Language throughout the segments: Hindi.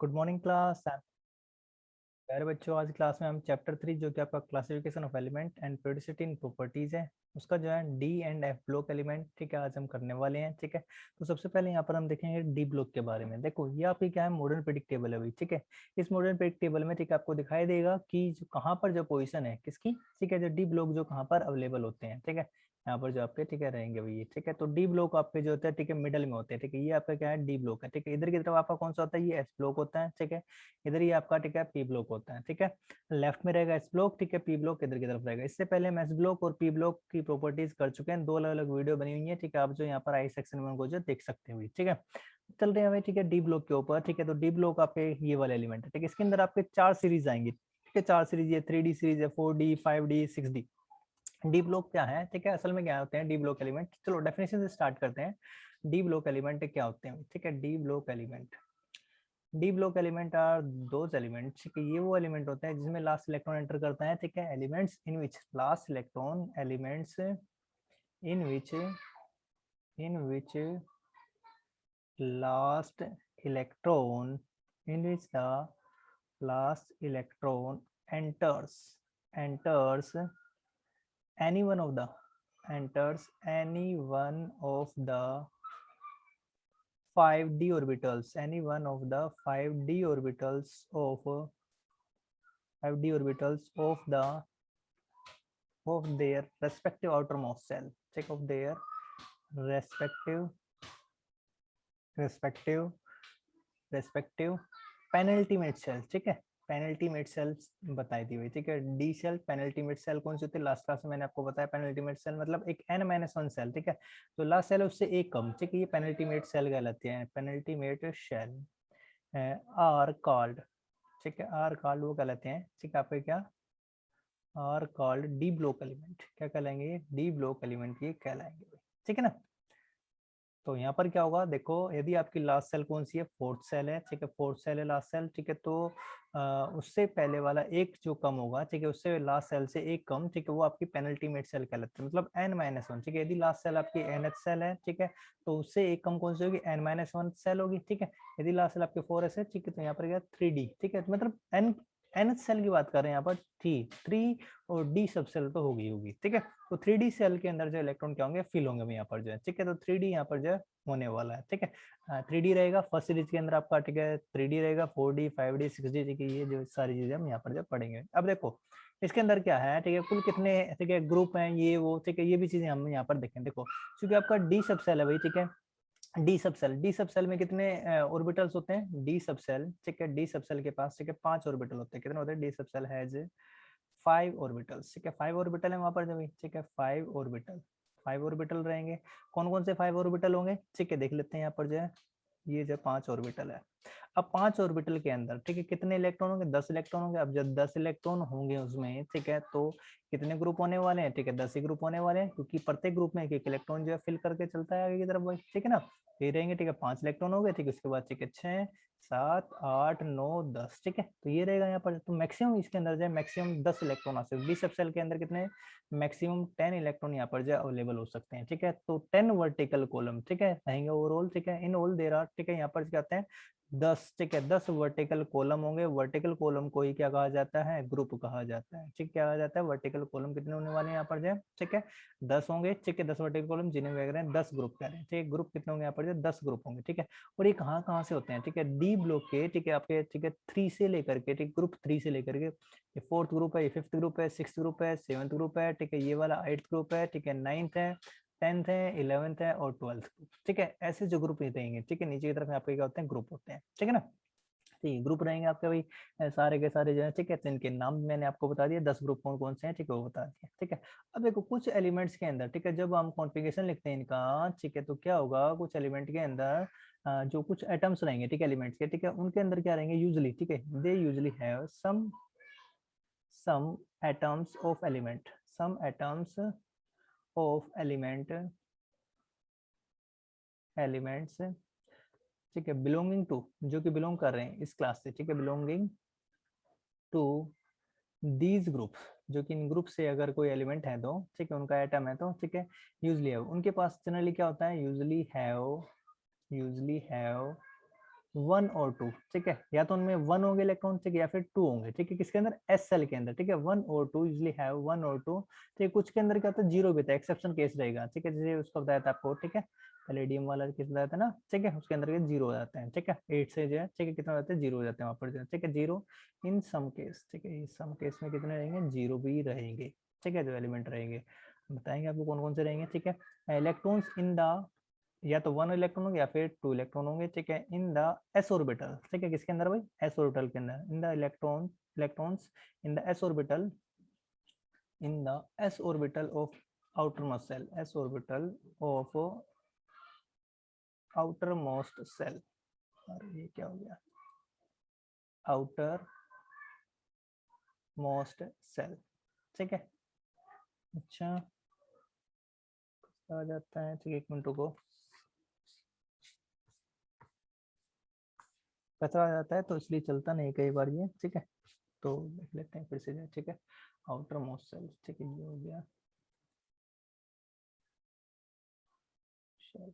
Good morning class. प्यारे बच्चों, आज क्लास में हम चैप्टर 3 जो कि आपका classification of element and periodicity in properties है, उसका जो है D and F block element, ठीक है, आज हम करने वाले हैं। ठीक है, तो सबसे पहले यहाँ पर हम देखेंगे डी ब्लॉक के बारे में। देखो ये आपकी क्या है, मॉडर्न प्रेडिक्ट टेबल है भाई। ठीक है, इस मॉडर्न प्रेडिक्ट टेबल में ठीक है आपको दिखाई देगा कि जो कहाँ पर जो पोजिशन है किसकी, ठीक है, जो डी ब्लॉक जो कहाँ पर अवेलेबल होते हैं। ठीक है, यहाँ पर जो आपके ठीक है रहेंगे भैया। ठीक है, तो डी ब्लॉक आपके जो होता है ठीक है मिडल में होते हैं। ठीक है, ये आपका क्या है, डी ब्लॉक है। ठीक है, इधर की तरफ आपका कौन सा होता है, ये एस ब्लॉक होता है। ठीक है, इधर ही आपका ठीक है पी ब्लॉक होता है। ठीक है, लेफ्ट में रहेगा एस ब्लॉक, ठीक है, पी ब्लॉक इधर की तरफ रहेगा। इससे पहले हम एस ब्लॉक और पी ब्लॉक की प्रॉपर्टीज कर चुके हैं, दो अलग अलग वीडियो बनी हुई है। ठीक है, आप जो यहाँ पर आई सेक्शन में उनको जो देख सकते हैं। ठीक है, चल रहे हैं हमें ठीक है डी ब्लॉक के ऊपर। ठीक है, तो डी ब्लॉक आपके ये वाले एलिमेंट है। ठीक है, इसके अंदर आपके 4 सीरीज आएंगी। ठीक है, 4 सीरीज, ये 3D सीरीज है, 4D, 5D, 6D। D block क्या है, ठीक है, असल में क्या होते हैं डी ब्लॉक एलिमेंट। चलो डेफिनेशन से स्टार्ट करते हैं। डी ब्लॉक एलिमेंट क्या होते हैं। ठीक है, D block element, D block element are those elements, ठीक है, ये वो एलिमेंट होते हैं जिसमें लास्ट इलेक्ट्रॉन एंटर करता है। ठीक है, elements in which last electron, elements in which last electron, in which the last electron enters any one of the enters any one of the 5D orbitals, any one of the 5D orbitals of 5D orbitals of their respective outermost shell. Check of their respective respective respective penultimate shell. ठीक है, पेनल्टीमेट सेल्स बताई थी भाई। ठीक है, डी सेल, पेनल्टीमेट सेल कौन सी होती है, लास्ट क्लास में मैंने आपको बताया। पेनल्टीमेट सेल मतलब एक n-1 सेल। ठीक है, तो लास्ट सेल है उससे एक कम। ठीक है, ये पेनल्टीमेट सेल कहलाती है, पेनल्टीमेट सेल आर कॉल्ड। ठीक है, आर कॉल्ड वो कहलाते हैं। ठीक है, आपके क्या are called D block element. क्या कहलाएंगे, डी ब्लॉक एलिमेंट ये कहलाएंगे। ठीक है ना, तो यहाँ पर क्या होगा, देखो यदि आपकी लास्ट सेल कौन सी है, फोर्थ सेल है। ठीक है, फोर्थ सेल है लास्ट सेल। ठीक है, तो उससे पहले वाला एक जो कम होगा, ठीक है, उससे लास्ट सेल से एक कम, ठीक है, वो आपकी पेनल्टीमेट सेल कहलाती है, मतलब n-1। ठीक है, यदि लास्ट सेल आपकी nth सेल है, ठीक है, तो उससे एक कम कौन सी होगी, n-1 सेल होगी। ठीक है, यदि लास्ट सेल आपके 4s है, ठीक है, तो यहाँ पर क्या 3D। ठीक है, मतलब nth सेल की बात कर रहे हैं यहाँ पर, थ्री और डी सब सेल तो होगी। ठीक है, तो 3D सेल के अंदर जो इलेक्ट्रॉन क्या होंगे, फिल होंगे यहाँ पर जो है। ठीक है, तो 3D यहाँ पर जो है होने वाला है। ठीक है, 3D रहेगा फर्स्ट सीरीज के अंदर आपका। ठीक है, 3D रहेगा, 4D, 5D, 6D। ठीक है, ये जो सारी चीजें हम यहाँ पर जो पढ़ेंगे। अब देखो इसके अंदर क्या है, ठीक है, कुल कितने ठीक है ग्रुप हैं ये वो। ठीक है, ये भी चीजें हम यहाँ पर देखें। देखो क्योंकि आपका डी सब सेल है भाई। ठीक है, डी सब सेल में कितने ऑर्बिटल्स होते हैं, डी सब सेल। ठीक है, डी सब सेल के पास ठीक है 5 ऑर्बिटल होते हैं। कितने होते हैं, डी सब सेल हैज 5 ऑर्बिटल्स। ठीक है, 5 ऑर्बिटल है वहां पर जो भी। ठीक है, 5 ऑर्बिटल रहेंगे। कौन कौन से 5 ऑर्बिटल होंगे, ठीक है, देख लेते हैं यहाँ पर जो है, ये जो 5 ऑर्बिटल है। अब 5 ऑर्बिटल के अंदर ठीक है कितने इलेक्ट्रॉन होंगे, 10 इलेक्ट्रॉन होंगे। अब जब 10 इलेक्ट्रॉन होंगे उसमें, ठीक है, तो कितने ग्रुप होने वाले हैं, ठीक है 10 ही ग्रुप होने वाले हैं, क्योंकि प्रत्येक ग्रुप में एक एक इलेक्ट्रॉन जो है फिल करके चलता है आगे की तरफ भाई। ठीक है ना, ये रहेंगे। ठीक है, 5 इलेक्ट्रॉन हो गए। ठीक है, उसके बाद ठीक है 6, 7, 8, 9, 10। ठीक है, तो ये रहेगा यहाँ पर। तो मैक्सिमम इसके अंदर जो है मैक्सिमम 10 इलेक्ट्रॉन आ सकते, डी सब सेल के अंदर कितने, मैक्सिमम 10 इलेक्ट्रॉन यहाँ पर जो अवेलेबल हो सकते हैं। ठीक है, तो 10 वर्टिकल कॉलम ठीक है रहेंगे ओवरऑल। ठीक है, इन ऑल देयर आर, ठीक है, यहाँ पर क्या कहते हैं 10। ठीक है, 10 वर्टिकल कॉलम होंगे। वर्टिकल कॉलम को ही क्या कहा जाता है, ग्रुप कहा जाता है। ठीक, क्या कहा जाता है, वर्टिकल कॉलम कितने होने वाले हैं यहाँ पर जो, ठीक है 10 होंगे। ठीक है, 10 वर्टिकल कॉलम जिन्हें कह रहे हैं 10 ग्रुप कह रहे हैं। ठीक है, ग्रुप कितने होंगे यहाँ पर जो, 10 ग्रुप होंगे। ठीक है, और ये कहाँ कहाँ से होते हैं, ठीक है डी ब्लॉक के, ठीक है आपके, ठीक है 3 से लेकर के, ठीक ग्रुप 3 से लेकर के, ये 4th ग्रुप है, ये 5th ग्रुप है, 6th ग्रुप है, 7th ग्रुप है। ठीक है, ये वाला 8th ग्रुप है। ठीक है, 9th है, 10th है, 11th है और 12th ग्रुप। ठीक है, ऐसे जो ग्रुप रहेंगे। ठीक है, नीचे की तरफ आपके क्या होते हैं, ग्रुप होते हैं। ठीक है ना, ठीक है, ग्रुप रहेंगे आपके भाई सारे के सारे जो है। ठीक है, तो इनके नाम मैंने आपको बता दिया, 10 ग्रुप कौन कौन से हैं, ठीक है वो बता दिया। ठीक है, अब देखो कुछ एलिमेंट्स के अंदर, ठीक है, जब हम कॉन्फ़िगरेशन लिखते हैं इनका, ठीक है, तो क्या होगा, कुछ एलिमेंट के अंदर जो कुछ एटम्स रहेंगे, ठीक है एलिमेंट्स के, ठीक है, उनके अंदर क्या रहेंगे यूजली, ठीक है, they usually have some atoms of element, some atoms of elements, ठीक है, बिलोंगिंग टू, जो कि बिलोंग कर रहे हैं इस क्लास से। ठीक है, बिलोंगिंग टू दीज ग्रुप, जो कि इन ग्रुप से अगर कोई एलिमेंट है तो, ठीक है, उनका एटम है तो, ठीक है, यूजली हैव, उनके पास जनरली क्या होता है, यूजली हैव 1 और 2, ठीक है, या तो उनमें 1 होंगे इलेक्ट्रॉन, ठीक है, या फिर 2 होंगे, ठीक है, किसके अंदर, एस सेल के अंदर, ठीक है, 1 और 2 यूजुअली हैव 1 और 2, ठीक है, कुछ के अंदर क्या होता है, 0 भी था, एक्सेप्शन केस रहेगा, ठीक है, जैसे उसका बताया था आपको, ठीक है, पैलेडियम वाला केस बताया था ना, ठीक है, उसके अंदर के 0 हो जाते हैं, ठीक है, 8 से जो है, ठीक है, कितना हो जाता है, 0 हो जाते हैं वहां पर जो है, ठीक है, 0 इन सम केस, ठीक है, इस सम केस में कितने रहेंगे, 0 भी रहेंगे, ठीक है, जो एलिमेंट रहेंगे बताएंगे आपको कौन कौन से रहेंगे, ठीक है, इलेक्ट्रॉन्स इन द, या तो 1 इलेक्ट्रॉन होंगे या फिर 2 इलेक्ट्रॉन होंगे, ठीक है, इन द एस ऑर्बिटल, ठीक है, किसके अंदर भाई, एस ऑर्बिटल के अंदर, in the electrons in the S orbital, in the S orbital of outer most shell, S orbital of outer most shell, और ये क्या हो गया, आउटर मोस्ट सेल, ठीक है, अच्छा आ जाता है, ठीक है, एक मिनट को पता आ जाता है तो इसलिए चलता नहीं कई बार ये, ठीक है, तो देख लेते हैं फिर से जो, ठीक है, आउटर मोस्ट सेल, ठीक है, ये हो गया शेल,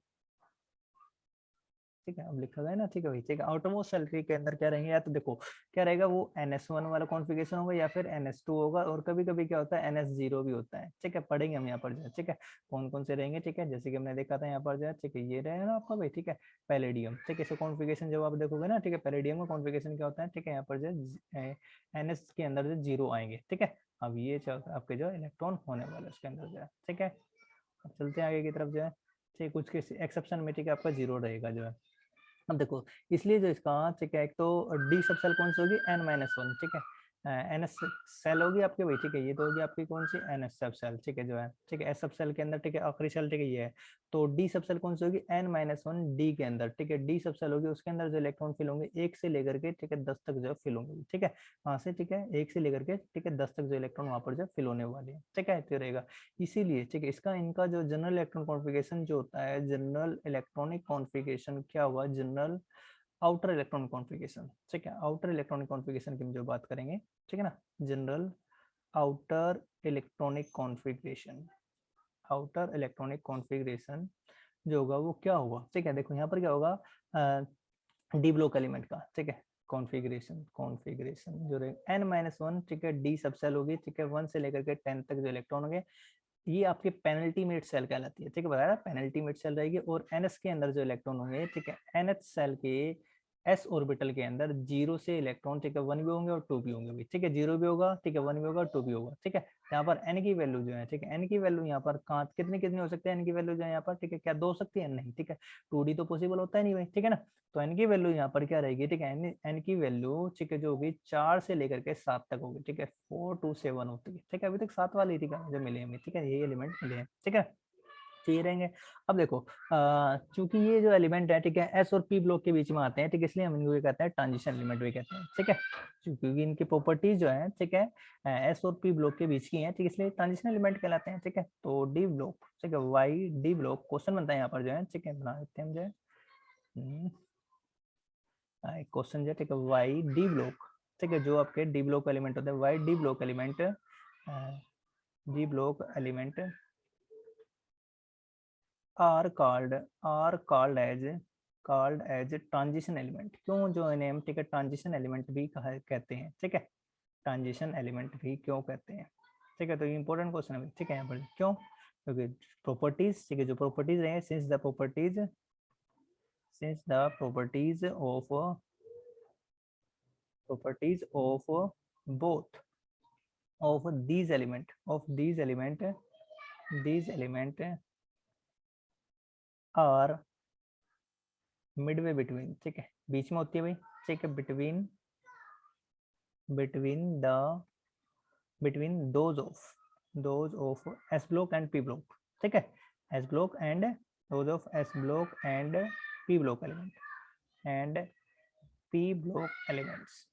ठीक है, अब लिखा गया ना, ठीक है भाई, ठीक है, आउटर मोस्ट सेल के अंदर क्या रहेंगे, या तो देखो क्या रहेगा, वो NS1 वाला कॉन्फ़िगरेशन होगा या फिर NS2 होगा, और कभी कभी क्या होता है NS0 भी होता है, ठीक है, पढ़ेंगे हम यहाँ पर जो है, ठीक है, कौन कौन से रहेंगे, ठीक है, जैसे कि हमने देखा था यहाँ पर जो है, ठीक है, ये रहेगा ना आपका भाई, ठीक है, पैलेडियम, ठीक है, इसका कॉन्फ़िगरेशन जब आप देखोगे ना, ठीक है, पैलेडियम का कॉन्फ़िगरेशन क्या होता है, ठीक है, यहाँ पर जो NS के अंदर जो 0 आएंगे, ठीक है, अब ये आपके जो इलेक्ट्रॉन होने वाले उसके अंदर जो है, ठीक है, अब चलते हैं आगे की तरफ जो है, ठीक, कुछ के एक्सेप्शन में, ठीक है, आपका 0 रहेगा जो है, अब देखो इसलिए जो इसका, ठीक है, एक तो डी सब सेल कौन सी होगी, N-1, ठीक है, एन एस सेल होगी आपकी भाई, ठीक है, ये तो होगी आपकी कौन सी, NS सब सेल, ठीक है, जो है, ठीक है, एस सब सेल के अंदर, ठीक है, आखिरी सेल, ठीक है, ये है, तो डी सब सेल कौन सी होगी, N-1 डी के अंदर, ठीक है, डी सब सेल होगी, उसके अंदर जो इलेक्ट्रॉन फिल होंगे 1 से लेकर के, ठीक है, 10 तक जो फिल होंगे, ठीक है, वहां से, ठीक है, 1 से लेकर के, ठीक है, 10 तक जो इलेक्ट्रॉन वहां पर जो फिल होने वाले हैं, ठीक है, तो रहेगा, इसीलिए, ठीक है, इसका इनका जो जनरल इलेक्ट्रॉन कॉन्फ़िगरेशन जो होता है, जनरल इलेक्ट्रॉनिक कॉन्फ़िगरेशन क्या हुआ, जनरल आउटर इलेक्ट्रॉनिक कॉन्फ़िगरेशन, ठीक है, आउटर इलेक्ट्रॉनिक कॉन्फ़िगरेशन की हम जो बात करेंगे, ठीक है ना, general outer electronic configuration, outer electronic configuration जो होगा वो क्या होगा, ठीक है, देखो यहाँ पर क्या होगा, डी ब्लॉक एलिमेंट का, ठीक है, कॉन्फ़िगरेशन कॉन्फ़िगरेशन जो रहेगा N-1, ठीक है, डी सब सेल होगी, ठीक है, 1 से लेकर के 10 तक जो इलेक्ट्रॉन होंगे, ये आपके पेनल्टीमेट सेल कहलाती है, ठीक है, बताया पेनल्टीमेट सेल रहेगी, और NS के अंदर जो इलेक्ट्रॉन होंगे, ठीक है, NH सेल के S ऑर्बिटल के अंदर 0 से इलेक्ट्रॉन, ठीक है, 1 भी होंगे और 2 भी होंगे, ठीक है, 0 भी होगा, ठीक है, 1 भी होगा, 2 भी होगा, ठीक है, यहाँ पर n की वैल्यू जो है, ठीक है, n की वैल्यू यहाँ पर कहाँ कितनी कितनी हो सकती है, n की वैल्यू जो है यहाँ पर, ठीक है, क्या 2 हो सकती है, नहीं, ठीक है, 2D तो पॉसिबल होता है नहीं भाई, ठीक है ना, तो n की वैल्यू यहाँ पर क्या रहेगी, ठीक है, n की वैल्यू, ठीक है, जो होगी 4 से लेकर के 7 तक होगी, ठीक है, 4 to 7 होती है, ठीक है, अभी तक 7 वाली थी जो मिले हमें, ठीक है, ये एलिमेंट मिले हैं, ठीक है, चाहिए रहेंगे। अब देखो चूंकि ये जो एलिमेंट है, ठीक है, एस और पी ब्लॉक के बीच में आते हैं, ठीक है, इसलिए हम इनको कहते हैं ट्रांजिशन एलिमेंट भी कहते हैं, ठीक है, क्योंकि इनकी प्रॉपर्टीज जो है, ठीक है, एस और पी ब्लॉक के बीच की है, ठीक है, इसलिए ट्रांजिशन एलिमेंट कहलाते हैं, ठीक है, तो डी ब्लॉक, ठीक है, वाई डी ब्लॉक क्वेश्चन बनता है यहाँ पर जो है, ठीक है, बना देते हैं हम जो है क्वेश्चन जो है, ठीक है, वाई डी ब्लॉक, ठीक है, जो आपके डी ब्लॉक एलिमेंट होते हैं, why D block element, D block element are called as transition element, क्यों जो इन्हें हम, ठीक है, ट्रांजिशन एलिमेंट भी कहते हैं, ठीक है, ट्रांजिशन एलिमेंट भी क्यों कहते हैं, ठीक है, तो ये इंपॉर्टेंट क्वेश्चन है, ठीक है, यहाँ पर क्यों, क्योंकि प्रॉपर्टीज, ठीक है, जो प्रॉपर्टीज रहे, since the properties of both of these element are Midway between, ठीक है, बीच में होती है भाई, ठीक है, between those of S block and P block, ठीक है, S block and those of S block and P block elements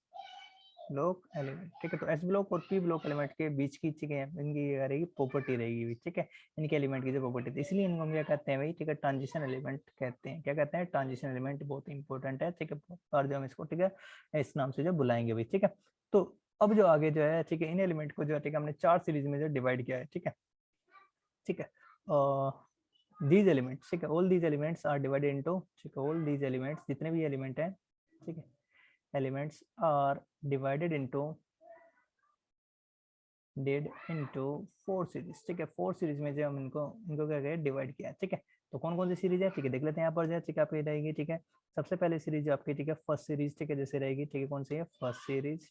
ठीक है, तो एस ब्लॉक और पी ब्लॉक एलिमेंट के बीच की, ठीक है, इनकी रहेगी प्रॉपर्टी रहेगी, ठीक है, इनके एलिमेंट की जो प्रॉपर्टी थी, इसलिए इनको हम क्या कहते हैं भाई, ठीक है, ट्रांजिशन एलिमेंट कहते हैं, क्या कहते हैं, ट्रांजिशन एलिमेंट, बहुत इंपॉर्टेंट है, ठीक है, और जो हम इसको, ठीक है, इस नाम से जो बुलाएंगे भाई, ठीक है, तो अब जो आगे जो है, ठीक है, इन एलिमेंट को जो है, ठीक है, हमने 4 सीरीज में जो डिवाइड किया है, ठीक है, ठीक है, these elements, ठीक है, all these elements are divided into, ठीक है, all these elements जितने भी एलिमेंट हैं, ठीक है, elements are divided into 4 series, ठीक है। 4 सीरीज में जो हम इनको इनको क्या करें, डिवाइड किया, ठीक है। तो कौन कौन सी सीरीज है, ठीक है, देख लेते हैं यहाँ पर जो है, ठीक है, आपकी रहेगी, ठीक है। सबसे पहले सीरीज जो आपकी, ठीक है, फर्स्ट सीरीज, ठीक है, जैसे रहेगी, ठीक है, कौन सी है, फर्स्ट सीरीज,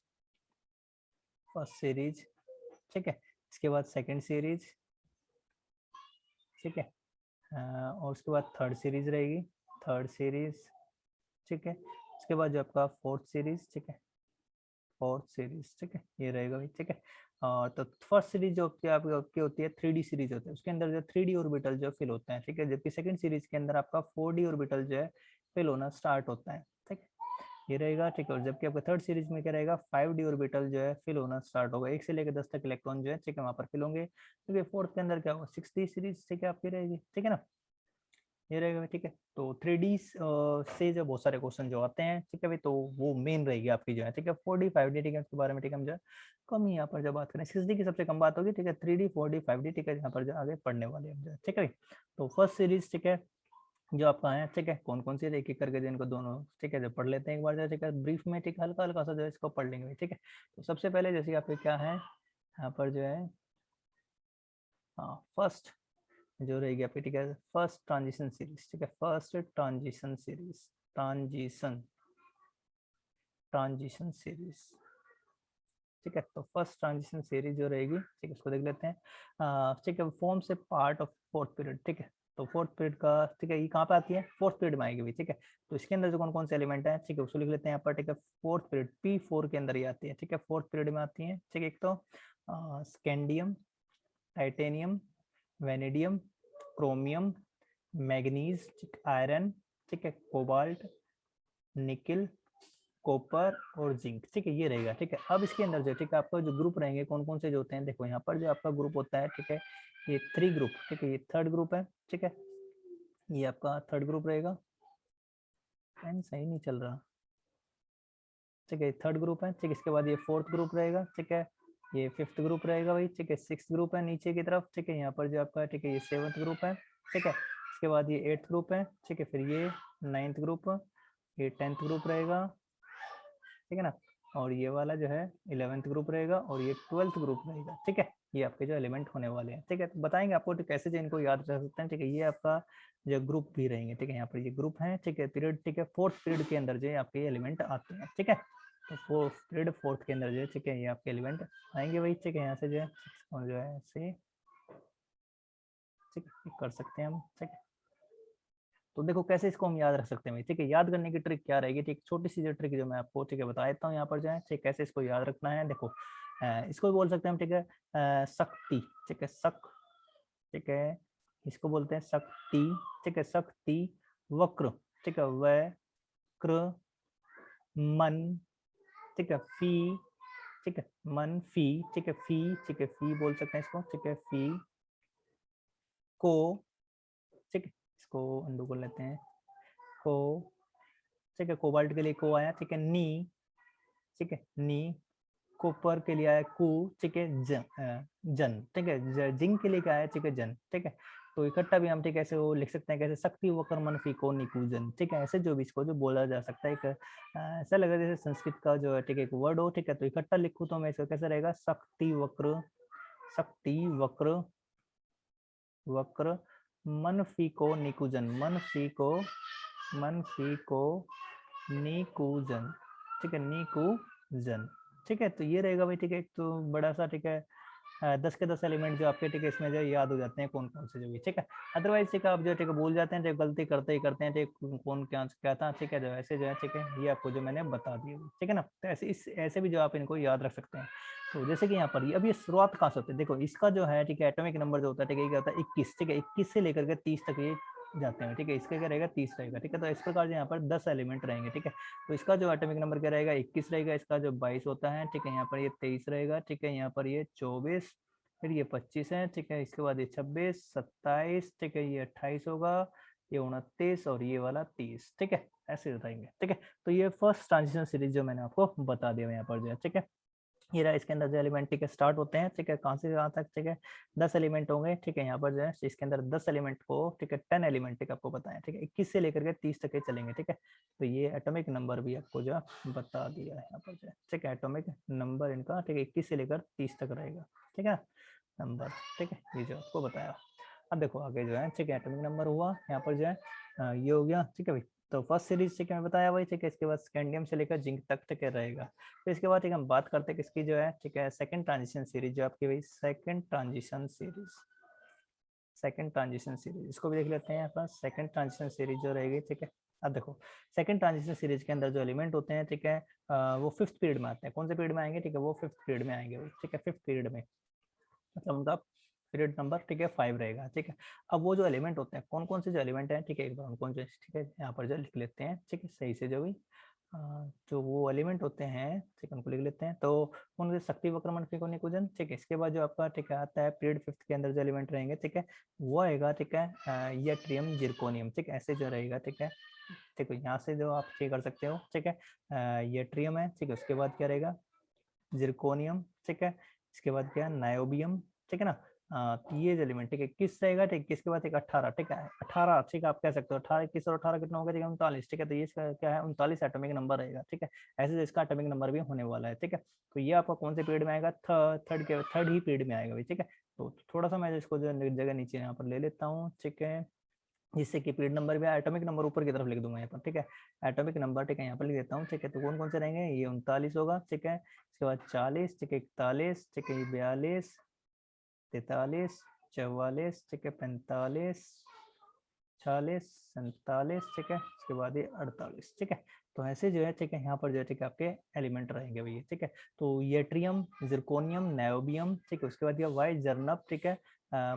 ठीक है। इसके बाद सेकंड सीरीज, ठीक है, और उसके बाद थर्ड सीरीज रहेगी, थर्ड सीरीज, ठीक है। उसके बाद जो आपका फोर्थ सीरीज, ठीक है, फोर्थ सीरीज, ठीक है, ये रहेगा भाई, ठीक है। तो फर्स्ट सीरीज जो आपकी होती है 3D सीरीज होती है, उसके अंदर जो 3D ऑर्बिटल जो फिल होते हैं, ठीक है। जबकि सेकंड सीरीज के अंदर आपका 4D ऑर्बिटल जो है फिल होना स्टार्ट होता है, ठीक है, ये रहेगा, ठीक है। और जबकि आपका थर्ड सीरीज में क्या रहेगा, 5D ऑर्बिटल जो है फिल होना स्टार्ट होगा, 1 से लेकर 10 तक इलेक्ट्रॉन जो है, ठीक है, वहां पर फिल होंगे। क्योंकि फोर्थ के अंदर क्या होगा, 6D सीरीज, ठीक है, आपकी रहेगी, ठीक है ना, ये रहेगा, ठीक है। तो 3D से जो बहुत सारे क्वेश्चन जो आते हैं, ठीक है भाई, तो वो मेन रहेगी आपकी जो है, ठीक है। 4D 5D, ठीक है, उसके बारे में, ठीक है, हम जो कम ही यहाँ पर जब बात करें, 6D की सबसे कम बात होगी, ठीक है। 3D 4D 5D, ठीक है, यहाँ पर जो आगे पढ़ने वाले हम जो है, ठीक है। तो फर्स्ट सीरीज, ठीक है, जो आपका है, ठीक है, कौन कौन सी एक एक करके जो इनको दोनों, ठीक है, जो पढ़ लेते हैं एक बार जो, ठीक है, ब्रीफ में, ठीक है, हल्का हल्का सा जो है इसको पढ़ लेंगे, ठीक है। तो सबसे पहले जैसे आपके क्या है यहाँ पर जो है, हाँ, फर्स्ट जो रहेगी आपकी, ठीक है, फर्स्ट ट्रांजिशन सीरीज, ठीक है, first transition series, transition series, ठीक है। तो फर्स्ट ट्रांजिशन सीरीज जो रहेगी, ठीक है, उसको देख लेते हैं, ठीक है, फॉर्म से पार्ट ऑफ फोर्थ पीरियड, ठीक है। तो फोर्थ पीरियड का, ठीक है, ये कहाँ पे आती है, फोर्थ पीरियड में आएगी भी, ठीक है। तो इसके अंदर जो कौन कौन से एलिमेंट है, ठीक है, उसको लिख लेते हैं यहाँ पर, ठीक है। फोर्थ पीरियड P4 के अंदर ही आती है, ठीक है, फोर्थ पीरियड में आती है, ठीक है। एक तो scandium, titanium, vanadium, chromium, manganese, iron, ठीक है, कोबाल्ट, निकिल, कॉपर और जिंक, ठीक है, ये रहेगा, ठीक है। अब इसके अंदर जो, ठीक है, आपका जो ग्रुप रहेंगे कौन कौन से जो होते हैं, देखो यहाँ पर जो आपका ग्रुप होता है, ठीक है, ये 3 ग्रुप, ठीक है, ये थर्ड ग्रुप है, ठीक है, ये आपका थर्ड ग्रुप रहेगा, पेन सही नहीं चल रहा, ठीक है, थर्ड ग्रुप है, ठीक है। इसके बाद ये फोर्थ ग्रुप रहेगा, ठीक है, ये फिफ्थ ग्रुप रहेगा भाई, ठीक है, सिक्स ग्रुप है नीचे की तरफ, ठीक है, यहाँ पर जो आपका, ठीक है, ये सेवंथ ग्रुप है, ठीक है। इसके बाद ये एट्थ ग्रुप है, ठीक है, फिर ये नाइन्थ ग्रुप, ये 10th ग्रुप रहेगा, ठीक है ना, और ये वाला जो है 11th ग्रुप रहेगा, और ये 12th ग्रुप रहेगा, ठीक है। ये आपके जो एलिमेंट होने वाले हैं, ठीक है, तो बताएंगे आपको तो कैसे जो इनको याद रख सकते हैं, ठीक है। ये आपका जो ग्रुप भी रहेंगे, ठीक है, यहाँ पर ये ग्रुप है, ठीक है, पीरियड, ठीक है, फोर्थ पीरियड के अंदर जो आपके एलिमेंट आते हैं, ठीक है। तो फोर्थ पीरियड फोर्थ के अंदर जो है, ठीक है, ये आपके एलिमेंट आएंगे भाई, ठीक है, यहाँ से जो है, और जो है ऐसे, ठीक है, कर सकते हैं हम, ठीक है। तो देखो कैसे इसको हम याद रख सकते हैं, ठीक है। याद करने की ट्रिक क्या रहेगी, ठीक, छोटी सी जो ट्रिक जो मैं आपको, ठीक है, बता देता हूँ यहाँ पर जो है, ठीक, कैसे इसको याद रखना है, देखो, इसको बोल सकते हैं हम, ठीक है, शक्ति, ठीक है, ठीक है, इसको बोलते हैं शक्ति, ठीक है, शक्ति वक्र, ठीक है, वक्र मन, ठीक है, फी, ठीक है, मन फी, ठीक है, फी, ठीक है, फी बोल सकते हैं इसको, ठीक है, फी को, ठीक है, इसको अंडू कर लेते हैं, को, ठीक है, कोबाल्ट के लिए को आया, ठीक है, नी, ठीक है, नी, कॉपर के लिए आया कु, ठीक है, जन, ठीक है, जिंक के लिए क्या आया, ठीक है, जन, ठीक है। तो इकट्ठा भी हम, ठीक है, ऐसे वो लिख सकते हैं कैसे, शक्ति वक्र मन फी को निकुजन, ठीक है, ऐसे जो भी इसको जो बोला जा सकता है, एक ऐसा लगा जैसे संस्कृत का जो है, ठीक है, एक वर्ड हो, ठीक है। तो इकट्ठा लिखूं तो मैं इसको कैसे रहेगा, शक्ति वक्र, शक्ति वक्र, वक्र मन फी को निकुजन, मन फी को निकुजन, ठीक है, निकुजन, ठीक है। तो ये रहेगा भाई, ठीक है, तो बड़ा सा, ठीक है, 10 के 10 एलिमेंट जो आपके, ठीक है, इसमें जो याद हो जाते हैं कौन कौन से जो भी, ठीक है। अदरवाइज ठीक है, आप जो, ठीक है, भूल जाते हैं, ठीक, गलती करते ही करते हैं, ठीक, कौन क्या क्या था, ठीक है, जो ऐसे जो है, ठीक है, ये आपको जो मैंने बता दिया, ठीक है ना। तो ऐसे भी जो आप इनको याद रख सकते हैं। तो जैसे कि यहाँ पर अब ये शुरुआत कहाँ से होती है, देखो इसका जो है, ठीक है, एटॉमिक नंबर जो होता है, ठीक है, ये क्या होता है 21, ठीक है, 21 से लेकर के 30 तक ये जाते हैं, ठीक है। इसका क्या रहेगा 30 रहेगा, ठीक है। तो इस प्रकार से यहाँ पर 10 एलिमेंट रहेंगे, ठीक है। तो इसका जो एटॉमिक नंबर क्या रहेगा 21 रहेगा, इसका जो 22 होता है, ठीक है, यहाँ पर ये 23 रहेगा, ठीक है, यहाँ पर ये 24, फिर ये 25 है, ठीक है, इसके बाद ये 26, 27, ठीक है, ये 28 होगा, ये 29 और ये वाला 30, ठीक है, ऐसे बताएंगे, ठीक है। तो ये फर्स्ट ट्रांजिशन सीरीज जो मैंने आपको बता दिया यहाँ पर जो है, ठीक है। ये रहा, इसके अंदर जो एलिमेंट ठीक है स्टार्ट होते हैं, ठीक है कहाँ से कहाँ तक, ठीक है 10 एलिमेंट होंगे, ठीक है यहाँ पर जो है इसके अंदर 10 एलिमेंट को, ठीक है 10 एलिमेंट ठीक आपको बताएं, ठीक है 21 से लेकर के 30 तक के चलेंगे, ठीक है। तो ये एटॉमिक नंबर भी आपको जो बता दिया है यहाँ पर जो है, ठीक है एटॉमिक नंबर इनका, ठीक है 21 से लेकर 30 तक रहेगा, ठीक है नंबर, ठीक है ये जो आपको बताया। अब देखो आगे जो है, ठीक है एटॉमिक नंबर हुआ यहाँ पर जो है, ये हो गया, ठीक है भाई। तो फर्स्ट सीरीज ठीक है मैं बताया भाई, ठीक है इसके बाद स्कैंडियम से लेकर जिंक तक ठीक है रहेगा। तो इसके बाद ठीक है हम बात करते हैं किसकी जो है, ठीक है सेकंड ट्रांजिशन सीरीज जो आपकी भाई second transition series, second transition series इसको भी देख लेते हैं यहाँ पर। सेकंड ट्रांजिशन सीरीज जो रहेगी, ठीक है अब देखो सेकंड ट्रांजिशन सीरीज के अंदर जो एलिमेंट होते हैं, ठीक है वो फिफ्थ पीरियड में आते हैं। कौन से पीरियड में आएंगे, ठीक है वो फिफ्थ पीरियड में आएंगे भाई, ठीक है फिफ्थ पीरियड में, मतलब उनका पीरियड नंबर ठीक है 5 रहेगा, ठीक है। अब वो जो एलिमेंट होते हैं, कौन कौन से जो एलिमेंट हैं, ठीक है एक बार उनको जो ठीक है यहाँ पर जो लिख लेते हैं, ठीक है सही से जो भी जो वो एलिमेंट होते हैं, ठीक है उनको लिख लेते हैं। तो उनके शक्ति वक्रमण फिकोनी कुजन, ठीक है इसके बाद जो आपका ठीक है आता है पीरियड फिफ्थ के अंदर जो एलिमेंट रहेंगे, ठीक है वो आएगा, ठीक है यट्रियम जिरकोनियम, ठीक है ऐसे जो रहेगा, ठीक है देखो यहाँ से जो आप ये कर सकते हो, ठीक है यट्रियम है, ठीक है उसके बाद क्या रहेगा जिरकोनियम, ठीक है इसके बाद क्या नायोबियम, ठीक है ना तो ये एलिमेंट ठीक है किस रहेगा, ठीक किसके बाद एक 18, ठीक है 18, ठीक है आप कह सकते हो 18, 21 और 18 कितना होगा, ठीक है 39, ठीक है तो ये इसका क्या है 39 एटॉमिक नंबर रहेगा, ठीक है ऐसे इसका एटॉमिक नंबर भी होने वाला है, ठीक है। तो ये आपका कौन से पीरियड में आएगा, थर्ड ही पीरियड में आएगा भाई, ठीक है। तो थोड़ा सा मैं इसको जो जगह नीचे यहाँ पर ले लेता हूँ, ठीक है जिससे कि पीरियड नंबर भी एटॉमिक नंबर ऊपर की तरफ लिख दूंगा यहाँ पर, ठीक है एटॉमिक नंबर ठीक है यहाँ पर लिख देता हूँ, ठीक है। तो कौन कौन से रहेंगे, ये 39 होगा, ठीक है इसके बाद 40, ठीक है 41, ठीक है 42, 43, 44, ठीक है 45, 46, 47, ठीक है इसके बाद ये 48, ठीक है। तो ऐसे जो है ठीक है यहाँ पर जो है ठीक है आपके एलिमेंट रहेंगे भैया, ठीक है। तो येट्रियम, जिरकोनियम, नायोबियम, ठीक है उसके बाद ये वाई जर्नब, ठीक है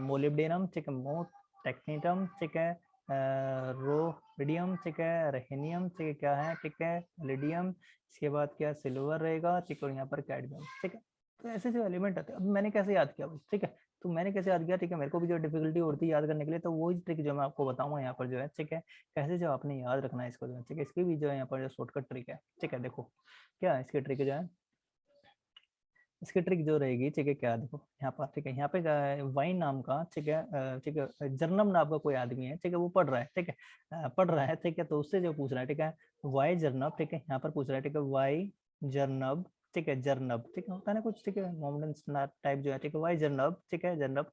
मोलिब्डेनम, ठीक है मो टेक्नीटम, ठीक है रोडियम, ठीक है रेहेनियम, ठीक है क्या है, ठीक है लिडियम, इसके बाद क्या सिल्वर रहेगा, ठीक है और यहाँ पर कैडमियम, ठीक है। तो ऐसे जो एलिमेंट आते हैं, अब मैंने कैसे याद किया भाई, ठीक है तो मैंने कैसे याद किया, ठीक है मेरे को भी जो डिफिकल्टी होती है याद करने के लिए, तो वही ट्रिक जो मैं आपको बताऊंगा यहाँ पर जो है, ठीक है कैसे जो आपने याद रखना है इसको जो है, ठीक है इसकी भी जो है यहाँ पर जो शॉर्टकट ट्रिक है, ठीक है देखो क्या है इसकी ट्रिक जो है, इसकी ट्रिक जो रहेगी, ठीक है क्या देखो यहाँ पर, ठीक है यहाँ पे वाइन नाम का, ठीक है जर्नब नाम का कोई आदमी है, ठीक है वो पढ़ रहा है, ठीक है पढ़ रहा है, ठीक है तो उससे जो पूछ रहा है, ठीक है वाई जर्नब, ठीक है यहाँ पर पूछ रहा है, ठीक है वाई जर्नब, ठीक है जर्नब, ठीक है होता है ना कुछ, ठीक है मोमडन टाइप जो है, ठीक है वाई जर्नब, ठीक है जर्नब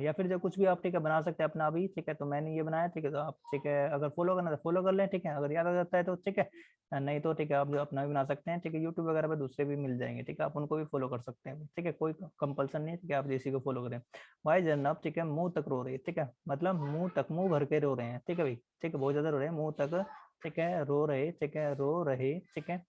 या फिर जो कुछ भी आप ठीक है बना सकते हैं अपना भी, ठीक है तो मैंने ये बनाया, ठीक है तो आप ठीक है अगर फॉलो करना तो फॉलो कर लें, ठीक है अगर याद आ जाता है तो ठीक है नहीं तो ठीक है आप जो अपना भी बना सकते हैं, ठीक है यूट्यूब वगैरह पे दूसरे भी मिल जाएंगे, ठीक है आप उनको भी फॉलो कर सकते हैं, ठीक है कोई कंपल्सन नहीं है, ठीक है आप जैसी को फॉलो करें। भाई जन्नब, ठीक है मुंह तक रो रही है, ठीक है मतलब मुंह तक, मुंह भर के रो रहे हैं, ठीक है भाई, ठीक है बहुत ज्यादा रो रहे हैं मुंह तक, ठीक है रो रहे, ठीक है रो रहे, ठीक है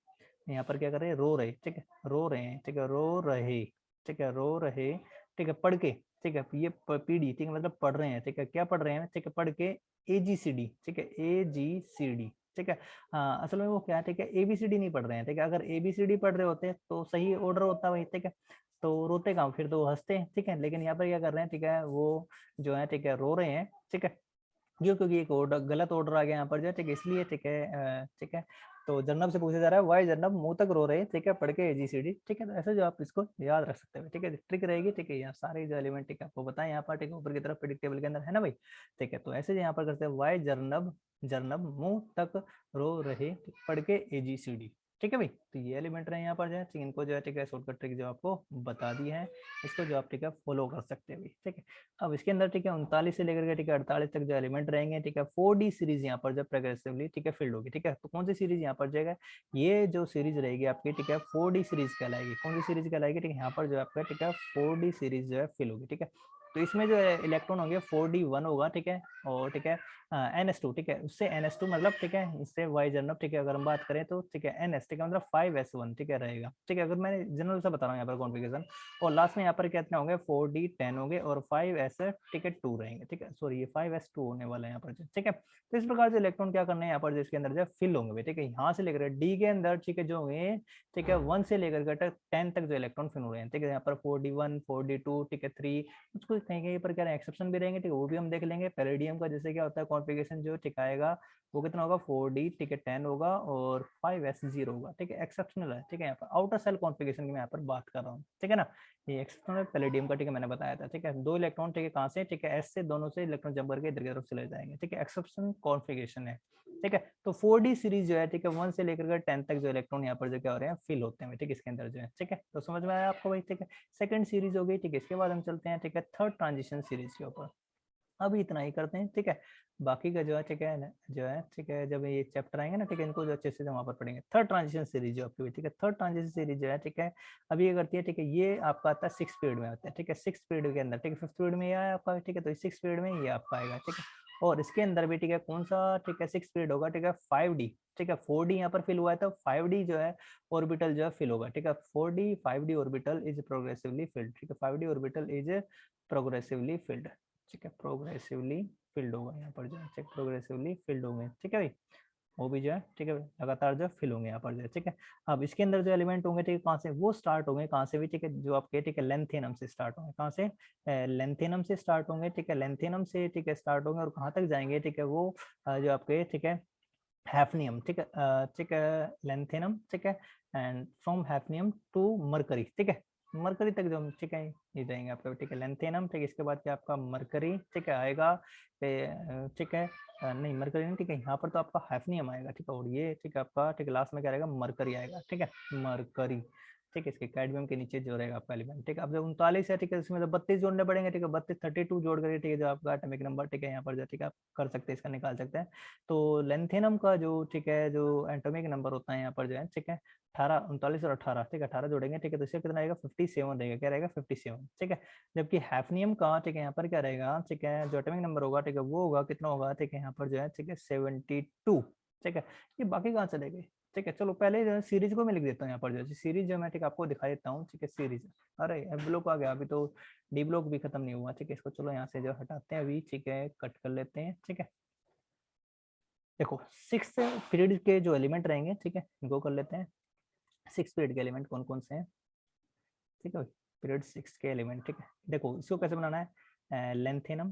यहाँ पर क्या कर रहे हैं रो रहे, ठीक है रो रहे हैं, ठीक है रो रहे, ठीक है रो रहे, ठीक है पढ़ के, ठीक है ये पीडी, ठीक है मतलब पढ़ रहे हैं, ठीक है क्या पढ़ रहे हैं, ठीक है पढ़ के AGCD, ठीक है AGCD, ठीक है हाँ असल में वो क्या है, ठीक है ABCD नहीं पढ़ रहे हैं, ठीक है अगर ABCD पढ़ रहे होते तो सही ऑर्डर होता भाई, ठीक है तो रोते कहाँ, फिर तो हंसते हैं, ठीक है लेकिन यहाँ पर क्या कर रहे हैं, ठीक है वो जो है ठीक है रो रहे हैं, ठीक है क्यों, क्योंकि एक ऑर्डर गलत ऑर्डर आ गया यहाँ पर जो है, ठीक है इसलिए, ठीक है ठीक है तो जर्नब से पूछा जा रहा है वाई जर्नब मुंह तक रो रहे हैं, ठीक है पढ़ के AGCD, ठीक है तो ऐसे जो आप इसको याद रख सकते हैं, ठीक है ट्रिक रहेगी, ठीक है यहाँ सारे जो एलिमेंट ठीक है आपको बताएं यहाँ पर, ठीक है ऊपर की तरफ प्रेडिक्टेबल के अंदर है ना भाई, ठीक है तो ऐसे जो यहाँ पर करते हैं वाई जर्नब, जर्नब मुंह तक रो रहे पढ़ के AGCD, ठीक है भाई। तो ये एलिमेंट रहे यहाँ पर जो है, ठीक इनको जो है ठीक है शॉर्टकट ट्रिक जो आपको बता दी है, इसको जो आप ठीक है फॉलो कर सकते हैं भाई, ठीक है। अब इसके अंदर ठीक है 39 से लेकर के ठीक है 48 तक जो एलिमेंट रहेंगे, ठीक है 4D सीरीज यहाँ पर जब प्रोग्रेसिवली ठीक है फिल्ड होगी, ठीक है तो कौन सी सीरीज यहाँ पर जाएगा, ये जो सीरीज रहेगी आपकी, ठीक है 4D सीरीज कहलाएगी, कौन सी सीरीज कहलाएगी, ठीक है यहाँ पर जो आपका ठीक है 4D सीरीज जो है फिल होगी, ठीक है। तो इसमें जो है इलेक्ट्रॉन होंगे 4D1 होगा, ठीक है और ठीक है NS2, ठीक है उससे NS2 मतलब ठीक है इससे वाई जर्नब, ठीक है अगर हम बात करें तो ठीक है NS, ठीक है मतलब 5S1, ठीक है रहेगा, ठीक है अगर मैंने जनरल से बता रहा हूँ यहाँ पर कॉन्फ़िगरेशन, और लास्ट में यहाँ पर कितने होंगे 4D10 होंगे और 5S ठीक है 2 रहेंगे, ठीक है सॉरी ये 5S2 होने वाला है यहाँ पर, ठीक है। तो इस प्रकार से इलेक्ट्रॉन क्या करने हैं यहाँ पर जो इसके अंदर जो फिल होंगे, ठीक है यहाँ से लेकर D के अंदर, ठीक है जो होंगे, ठीक है 1 से लेकर के 10 तक जो इलेक्ट्रॉन फिल हो रहे हैं, ठीक है यहाँ पर 4D1, 4D2, ठीक है 3, कुछ कुछ कहीं कहीं पर क्या एक्सेप्शन भी रहेंगे, ठीक है वो भी हम देख लेंगे। पैलेडियम का जैसे क्या होता है कॉन्फ़िगरेशन जो ठीक आएगा वो कितना होगा 4D, ठीक है 10 होगा और 5s0 होगा, ठीक है एक्सेप्शनल है, ठीक है। यहाँ पर आउटर सेल कॉन्फ़िगरेशन की मैं यहाँ पर बात कर रहा हूँ, ठीक है ना। ये एक्सेप्शनल पैलेडियम का, ठीक है मैंने बताया था, ठीक है 2 इलेक्ट्रॉन, ठीक है कहाँ से, ठीक है एस से, दोनों से इलेक्ट्रॉन जंप करके इधर की तरफ चले जाएंगे, ठीक है एक्सेप्शन कॉन्फ़िगरेशन है, ठीक है। तो 4D सीरीज जो है, ठीक है 1 से लेकर के 10 तक जो इलेक्ट्रॉन यहाँ पर जो क्या हो रहे हैं फिल होते हैं, ठीक है इसके अंदर जो है, ठीक है। तो समझ में आया आपको भाई, ठीक है। सेकंड सीरीज हो गई, ठीक है। इसके बाद हम चलते हैं, ठीक है थर्ड ट्रांजिशन सीरीज के ऊपर। अभी इतना ही करते हैं, ठीक है। बाकी का जो है, ठीक है जो है, ठीक है जब ये चैप्टर आएंगे ना, ठीक है इनको जो अच्छे से वहाँ पर पढ़ेंगे। थर्ड ट्रांजिशन सीरीज जो आपकी, ठीक है थर्ड ट्रांजिशन सीरीज जो है, ठीक है अभी ये करती है, ठीक है ये आपका आता है 6 पीरियड में आता है, ठीक है 6 पीरियड के अंदर, ठीक है 5th पीरियड में ये आया आपका, ठीक है तो 6 पीरियड में ये आपका आएगा, ठीक है। और इसके अंदर भी, ठीक है कौन सा, ठीक है 6 पीरियड होगा, ठीक है 5D, ठीक है 4D यहाँ पर फिल हुआ है तो 5D जो है ऑर्बिटल जो है फिल होगा, ठीक है 4D 5D orbital is progressively field, ठीक है 5D orbital is progressively field, ठीक है प्रोग्रेसिवली फिल्ड होगा यहाँ पर जो है, ठीक प्रोग्रेसिवली फिल्ड होंगे, ठीक है भाई वो भी जो है, ठीक है लगातार जो फिल होंगे यहाँ पर जो है, ठीक है। अब इसके अंदर जो एलिमेंट होंगे, ठीक है कहाँ से वो स्टार्ट होंगे, कहाँ से भी, ठीक है जो आपके, ठीक है लेंथेनम से स्टार्ट होंगे, कहाँ से लेंथेनम से स्टार्ट होंगे, ठीक है लेंथेनम से, ठीक है स्टार्ट होंगे और कहाँ तक जाएंगे, ठीक है वो जो आपके, ठीक है हैफनियम, ठीक है ठीक है लेंथेनम, ठीक है and from hafnium to mercury, ठीक है मरकरी तक जो हम, ठीक है ये जाएंगे आपका, ठीक है लेंथेनम, ठीक है इसके बाद क्या आपका मरकरी, ठीक है आएगा, ठीक है नहीं मरकरी नहीं, ठीक है यहाँ पर तो आपका हैफनियम आएगा, ठीक है और ये, ठीक है आपका, ठीक है लास्ट में क्या रहेगा मरकरी आएगा, ठीक है मरकरी, ठीक है इसके कैडमियम के नीचे जो रहेगा आपका एलिमेंट, ठीक है अब जब 39 है, ठीक है इसमें तो 32 जोड़ने पड़ेंगे, ठीक है 32 32 जोड़ करके, ठीक है जो आपका एटॉमिक नंबर, ठीक है यहाँ पर जो, ठीक है आप कर सकते हैं, इसका निकाल सकते हैं। तो लेंथेनम का जो, ठीक है जो एटॉमिक नंबर होता है यहाँ पर जो है, ठीक है 18 39 और 18, ठीक है 18 जोड़ेंगे, ठीक है तो इसका कितना रहेगा 57 रहेगा, क्या रहेगा 57, ठीक है। जबकि हैफनियम का, ठीक है यहाँ पर क्या रहेगा, ठीक है जो एटॉमिक नंबर होगा, ठीक है वो होगा कितना होगा, ठीक है यहाँ पर जो है, ठीक है 72, ठीक है। ये बाकी कहाँ चले गए, ठीक है चलो पहले जो है सीरीज को मैं लिख देता हूँ यहाँ पर जो सीरीज जो मैं, ठीक आपको दिखा देता हूँ, ठीक है सीरीज, अरे एफ ब्लॉक आ गया, अभी तो डी ब्लॉक भी खत्म नहीं हुआ, ठीक है इसको चलो यहाँ से जो हटाते हैं अभी, ठीक है कट कर लेते हैं, ठीक है। देखो 6 पीरियड के जो एलिमेंट रहेंगे, ठीक है इनको कर लेते हैं, 6 पीरियड के एलिमेंट कौन कौन से हैं, ठीक है पीरियड 6 के एलिमेंट, ठीक है देखो इसको कैसे बनाना है, लेंथेनम,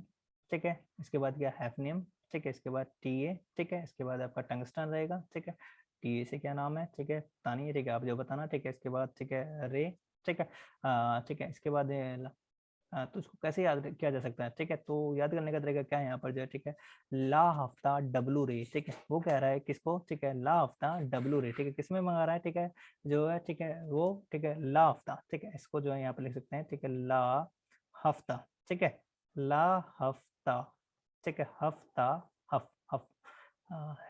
ठीक है इसके बाद क्या हैफनियम, ठीक है इसके बाद टी ए, ठीक है इसके बाद आपका टंगस्टन रहेगा, ठीक है टी ए से क्या नाम है, ठीक है पता नहीं, ठीक है आप जो बताना, ठीक है इसके बाद, ठीक है रे, ठीक है ठीक है इसके बाद तो उसको कैसे याद किया जा सकता है, ठीक है तो याद करने का तरीका क्या है यहाँ पर जो है, ठीक है ला हफ्ता डब्लू रे, ठीक है वो कह रहा है किसको, ठीक है ला हफ्ता डब्लू रे, ठीक है किसमें मंगा रहा है, ठीक है जो है, ठीक है वो, ठीक है ला हफ्ता, ठीक है इसको जो है यहाँ पर लिख सकते हैं, ठीक है ला हफ्ता, ठीक है ला हफ्ता, ठीक है हफ्ता, हफ हफ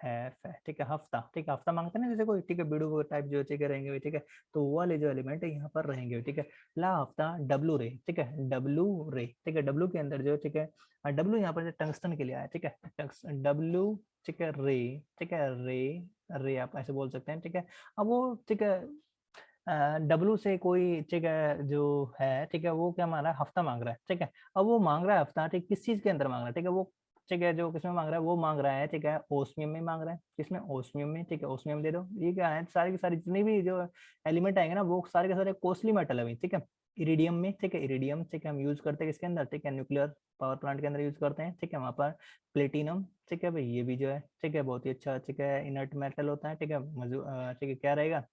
है, ठीक है हफ्ता, ठीक है हफ्ता मांगते हैं ना जैसे कोई, ठीक है बीडू टाइप जो, ठीक है रहेंगे, ठीक है तो वो वाले जो एलिमेंट है यहाँ पर रहेंगे, ठीक है ला हफ्ता डब्लू रे, ठीक है डब्लू रे, ठीक है डब्लू के अंदर जो, ठीक है डब्लू यहाँ पर टंगस्टन के लिए आया, ठीक है डब्लू, ठीक है रे, ठीक है रे, रे आप ऐसे बोल सकते हैं, ठीक है। अब वो, ठीक है डब्लू से कोई, ठीक है जो है, ठीक है वो क्या मांग रहा है, हफ्ता मांग रहा है, ठीक है। अब वो मांग रहा है हफ्ता, ठीक किस चीज के अंदर मांग रहा है, ठीक है वो, ठीक है जो किसमें मांग रहा है, वो मांग रहा है, ठीक है ओस्मियम में मांग रहा है, किसमें ओस्मियम में, ठीक है ओस्मियम दे दो। ये क्या है, सारी की सारी जितनी भी जो एलिमेंट आएंगे ना वो सारे के सारे कॉस्टली मेटल है भाई, ठीक है। इरिडियम में, ठीक है इरिडियम, ठीक है हम यूज करते हैं किसके अंदर, ठीक है न्यूक्लियर पावर प्लांट के अंदर यूज करते हैं, ठीक है वहाँ पर प्लेटिनम, ठीक है भाई ये भी जो है, ठीक है बहुत ही अच्छा, ठीक है इनर्ट मेटल होता है, ठीक है ठीक है क्या रहेगा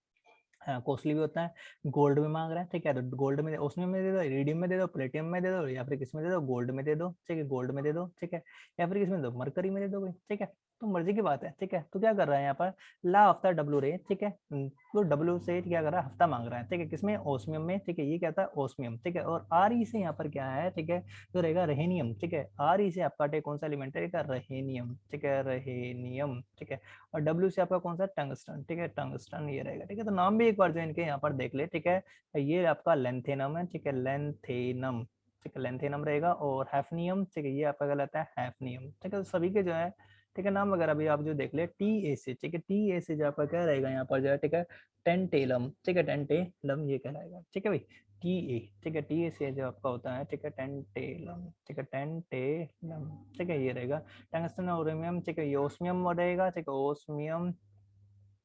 कॉस्टली भी होता है। गोल्ड में मांग रहा है, ठीक है तो गोल्ड में उसमें में दे दो, इरिडियम में दे दो, प्लेटियम में दे दो, या फिर किस में दे दो, गोल्ड में दे दो, ठीक है गोल्ड में दे दो, ठीक है या फिर किसमें दो, मरकरी में दे दो भाई, ठीक है तो मर्जी की बात है, ठीक है। तो क्या कर रहा है यहाँ पर ला हफ्ता डब्लू रे, ठीक है तो डब्लू से क्या कर रहा है, हफ्ता मांग रहा है, ठीक है किसमें ओस्मियम में, ठीक है ये क्या था ओस्मियम, ठीक है और आर ई से यहाँ पर क्या है, ठीक है जो रहेगा रहेनियम, ठीक है आर ई से आपका कौन सा एलिमेंट है, रहेनियम, ठीक है रहेनियम, ठीक है और डब्ल्यू से आपका कौन सा टंगस्टन, ठीक है टंगस्टन ये रहेगा, ठीक है तो नाम भी एक बार जो इनके यहाँ पर देख ले, ठीक है ये आपका लेंथेनम है, ठीक है लेंथेनम, ठीक है लेंथेनम रहेगा और हैफनियम, ठीक है ये आपका कहलाता है हैफनियम, ठीक है तो सभी के जो है, ठीक है नाम वगैरह भी आप जो देख ले टी ए से, ठीक है टी ए से जो आपका क्या रहेगा यहाँ पर जो है, ठीक है टेंटेलम, ठीक है टेंटेलम ये कहलाएगा, ठीक है भाई टी ए, ठीक है टी ए से जो आपका होता है, ठीक है टेंटेलम, ठीक है टेंटेलम, ठीक है ये रहेगा टंगस्टन ओरियम, ठीक है ये ओस्मियम रहेगा, ठीक है ओस्मियम,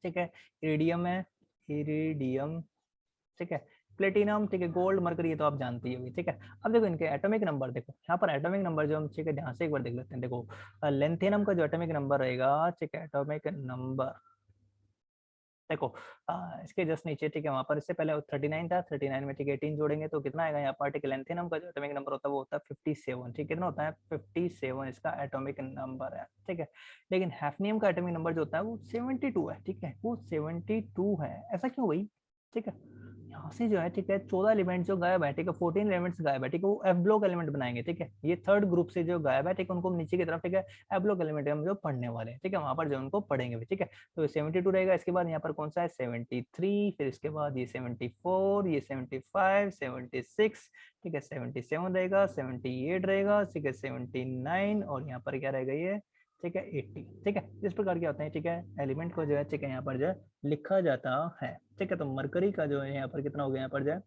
ठीक है इरिडियम है, इरिडियम, ठीक है प्लेटिनम, ठीक है, गोल्ड, मरकरी, ये तो आप जानते ही होगी, ठीक है। अब देखो इनके एटॉमिक नंबर, देखो यहाँ पर एटॉमिक नंबर जो हम, ठीक है, ध्यान से एक बार देख लेते हैं। देखो लेंथेनम का जो एटॉमिक नंबर रहेगा, ठीक है, एटॉमिक नंबर देखो इसके जस्ट नीचे, ठीक है, वहां पर इससे पहले 39 था, 39 में ठीक है 18 जोड़ेंगे तो कितना आएगा यहाँ पर, ठीक है, लेंथेनम का जो एटॉमिक नंबर होता है वो होता है 57, ठीक है, कितना होता है 57 इसका एटॉमिक नंबर है, ठीक है। लेकिन हैफनियम का एटॉमिक नंबर जो होता है वो 72 है, ठीक है, वो 72 है। ऐसा क्यों भाई, ठीक है, यहाँ से जो है, ठीक है, 14 एलिमेंट जो गायब है, ठीक है, 14 एलिमेंट्स गायब है, ठीक है, वो एफ ब्लॉक एलिमेंट बनाएंगे, ठीक है, ये थर्ड ग्रुप से जो गायब है, ठीक है, उनको नीचे की तरफ, ठीक है, एफ ब्लॉक एलिमेंट हम जो पढ़ने वाले हैं, ठीक है, वहां पर जो उनको पढ़ेंगे भी, ठीक है। तो 72 रहेगा, इसके बाद यहाँ पर कौन सा है 73, फिर इसके बाद ये 74, ये 75, 76, ठीक है, 77 रहेगा, 78 रहेगा, ठीक है, 79 और यहाँ पर क्या रहेगा ये, ठीक है 80, ठीक है। इस प्रकार क्या होता है, ठीक है, एलिमेंट को जो है, ठीक है, यहाँ पर जो है लिखा जाता है, ठीक है। तो मरकरी का जो है यहाँ पर कितना हो गया, यहाँ पर जो है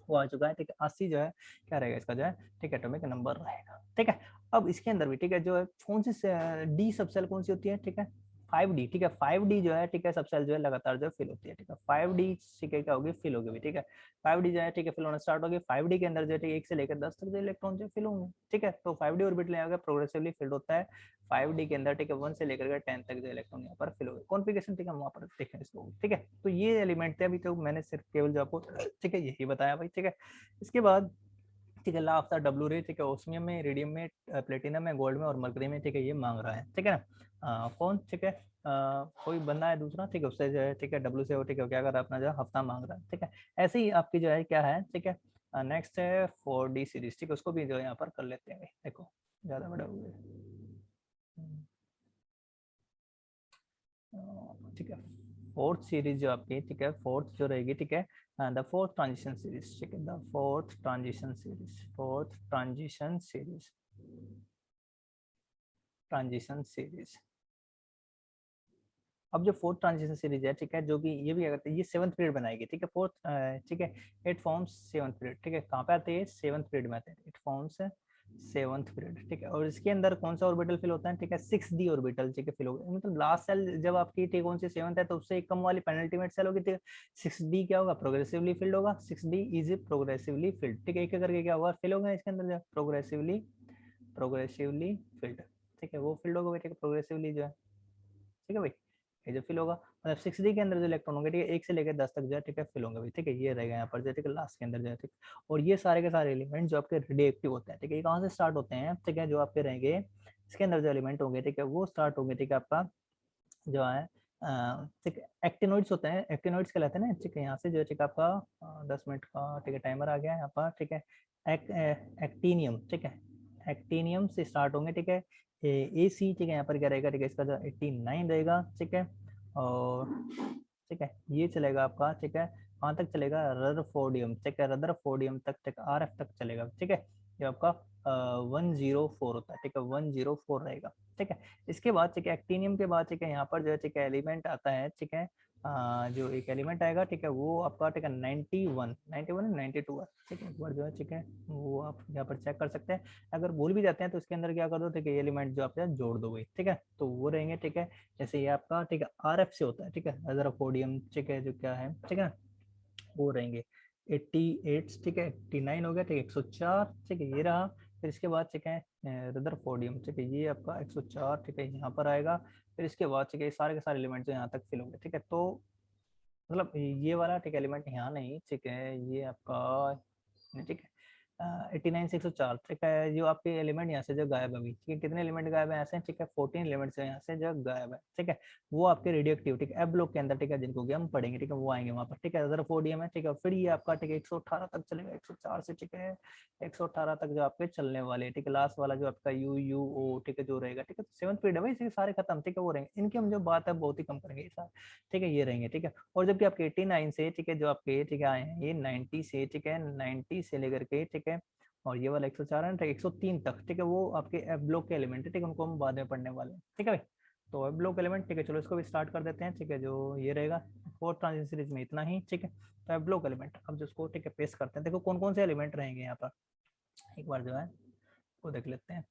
वो आ चुका है, ठीक है, 80 जो है क्या रहेगा इसका जो है, ठीक है, एटॉमिक नंबर रहेगा, ठीक है। अब इसके अंदर भी, ठीक है, जो है कौन सी डी सबसेल कौन सी होती है, ठीक है 5D, ठीक है, 5D जो है, ठीक है, सबसेल जो है लगातार जो फिल होती है, ठीक है, 5D, ठीक है, क्या होगी फिल होगी, ठीक है, 5D जो है, ठीक है, फिल होना स्टार्ट होगी। 5D के अंदर जो है 1 से लेकर 10 तक जो इलेक्ट्रॉन जो फिल होंगे, ठीक है। तो 5D ऑर्बिटल यहाँ प्रोग्रेसिवली फिल्ड होता है 5D के अंदर, ठीक है, 1 से लेकर 10 तक जो इलेक्ट्रॉन यहाँ पर फिल हो गए। कॉन्फ़िगरेशन, ठीक है, हम वहाँ पर देखें इसको, ठीक है। तो ये एलिमेंट थे, अभी तो मैंने सिर्फ केवल जो आपको, ठीक है, यही बताया भाई, ठीक है। इसके बाद, ठीक है, ला आफ्टर डब्लू रे, ठीक है, ओस्मियम में, इरिडियम में, प्लेटिनम में, गोल्ड में और मरकरी में, ठीक है, ये मांग रहा है, ठीक है ना। कौन, ठीक है, कोई बंदा है दूसरा, ठीक है, उससे जो है, ठीक है, डब्लू से वो, ठीक है, क्या कर रहा है, अपना जो है हफ्ता मांग रहा है, ठीक है। ऐसे ही आपकी जो है क्या है, ठीक है, नेक्स्ट है 4D सीरीज, ठीक है, उसको भी जो है यहाँ पर कर लेते हैं। देखो ज्यादा बड़ा हो गया, ठीक है। फोर्थ सीरीज जो आपकी, ठीक है, फोर्थ जो रहेगी, ठीक है, द फोर्थ ट्रांजिशन सीरीज, ठीक है, the fourth transition series, fourth transition series, transition series. अब जो फोर्थ ट्रांजिशन सीरीज है, ठीक है, जो कि ये भी अगर ये 7th पीरियड बनाएगी, ठीक है, फोर्थ, ठीक है, इट फॉर्म्स 7th पीरियड, ठीक है, कहाँ पे आते हैं 7th पीरियड में आते हैं, इट फॉर्म्स 7th पीरियड, ठीक है। और इसके अंदर कौन सा ऑर्बिटल फिल होता है, ठीक है, 6D ऑर्बिटल, ठीक है, फिल होगा। मतलब लास्ट सेल जब आपकी, ठीक, कौन सी 7th है तो उससे एक कम वाली पेनल्टीमेट सेल होगी, ठीक है, 6D क्या होगा, प्रोग्रेसिवली फिल्ड होगा, 6D इज प्रोग्रेसिवली फिल्ड, ठीक है, एक करके क्या होगा फिल होगा इसके अंदर, प्रोग्रेसिवली, प्रोग्रेसिवली फिल्ड, ठीक है, वो फिल्ड होगा, ठीक है, प्रोग्रेसिवली जो है, ठीक है भाई, ये जो फिल होगा, मतलब 6D के अंदर जो इलेक्ट्रॉन होंगे, ठीक है, 1 से लेकर 10 तक जो है, ठीक है, फिल होंगे भाई, ठीक है, ये रहेगा यहाँ पर जो, ठीक है, लास्ट के अंदर जो है, ठीक। और ये सारे के सारे एलिमेंट जो आपके रेडियोएक्टिव होते हैं, ठीक है, ये कहाँ से स्टार्ट होते हैं, ठीक है, जो आपके रहेंगे इसके अंदर जो एलिमेंट होंगे, ठीक है, वो स्टार्ट होंगे, ठीक है, आपका जो है, ठीक है, एक्टिनोइड्स होते हैं, एक्टिनोइड्स कहलाते हैं ना, ठीक है। यहाँ से जो है, ठीक है, आपका 10 मिनट का, ठीक है, टाइमर आ गया है यहाँ पर, ठीक है। एक्टीनियम, ठीक है, एक्टीनियम से स्टार्ट होंगे, ठीक है, ए सी, ठीक है, यहाँ पर क्या रहेगा, ठीक है, इसका जो 89 रहेगा, ठीक है। और ठीक है, ये चलेगा आपका, ठीक है, कहाँ तक चलेगा, रदरफोर्डियम, ठीक है, रदरफोर्डियम तक, ठीक है, RF तक चलेगा, ठीक है। ये आपका 104 होता है, ठीक है, 104 रहेगा, ठीक है। इसके बाद, ठीक है, एक्टिनियम के बाद, ठीक है, यहाँ पर जो है, ठीक है, एलिमेंट आता है, ठीक है, जो एक एलिमेंट आएगा, ठीक है, वो आपका, ठीक है, 91, 92 है, ठीक है, एक बार जो है, ठीक है, वो आप यहाँ पर चेक कर सकते हैं। अगर भूल भी जाते हैं तो इसके अंदर क्या कर दो, ठीक है, ये एलिमेंट जो आप जोड़ दो भाई, ठीक है, तो वो रहेंगे, ठीक है। जैसे ये आपका, ठीक है, RF से होता है, ठीक है, रदरफोर्डियम, ठीक है, जो क्या है, ठीक है, वो रहेंगे 88, ठीक है, 89 हो गया, ठीक है, 104, ठीक है, ये रहा। फिर इसके बाद, ठीक है, रदरफोर्डियम, ठीक है, ये आपका 104, ठीक है, यहाँ पर आएगा। फिर इसके बाद, ठीक है, सारे के सारे एलिमेंट जो यहाँ तक फिल होंगे, ठीक है। तो मतलब ये वाला, ठीक है, एलिमेंट यहाँ नहीं, ठीक है, ये आपका, ठीक है, 89 से 104, ठीक है, जो आपके एलिमेंट यहाँ से जो गायब है अभी, ठीक है, कितने एलिमेंट गायब है ऐसे, ठीक है, 14 एलिमेंट्स यहाँ से जो गायब है, ठीक है, वो आपके रेडियो एक्टिव, ठीक है, एफ ब्लॉक के अंदर, ठीक है, जिनको कि हम पढ़ेंगे, ठीक है, वो आएंगे वहाँ पर, ठीक है, रदरफोर्डियम है, ठीक है। फिर ये आपका, ठीक है, 118 तक चलेगा, 104 से, ठीक है, 118 तक जो आपके चलने वाले, ठीक है, लास्ट वाला जो आपका UUO, ठीक है, जो रहेगा, ठीक है, 7th पीरियड है भाई, इसके सारे खत्म, ठीक है, वो रहेंगे, इनकी हम जो बात है बहुत ही कम करेंगे ये सारे, ठीक है, ये रहेंगे, ठीक है। और जबकि आपके 89 से, ठीक है, जो आपके, ठीक है, आए हैं ये 90 से, ठीक है, 90 से लेकर के, ठीक है, और ये वाला 104 है, 103 तक, ठीक है, वो आपके एफ ब्लॉक के एलिमेंट है, ठीक है, उनको हम बाद में पढ़ने वाले हैं, ठीक है भाई। तो एफ ब्लॉक एलिमेंट, ठीक है, चलो इसको भी स्टार्ट कर देते हैं, ठीक है, जो ये रहेगा फोर्थ ट्रांजिशन सीरीज में इतना ही, ठीक है। तो एफ ब्लॉक एलिमेंट अब जिसको, ठीक है, पेस्ट करते हैं, देखो कौन कौन से एलिमेंट रहेंगे यहाँ पर, एक बार जो है वो देख लेते हैं।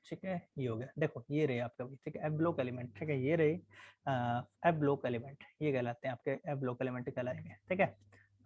ठीक है, ये हो गया, देखो ये रहे आपका भी, ठीक है, एफ ब्लॉक एलिमेंट, ठीक है, ये रहे एफ ब्लॉक एलिमेंट, ये कहलाते हैं आपके एफ ब्लॉक एलिमेंट कहलाएंगे, ठीक है।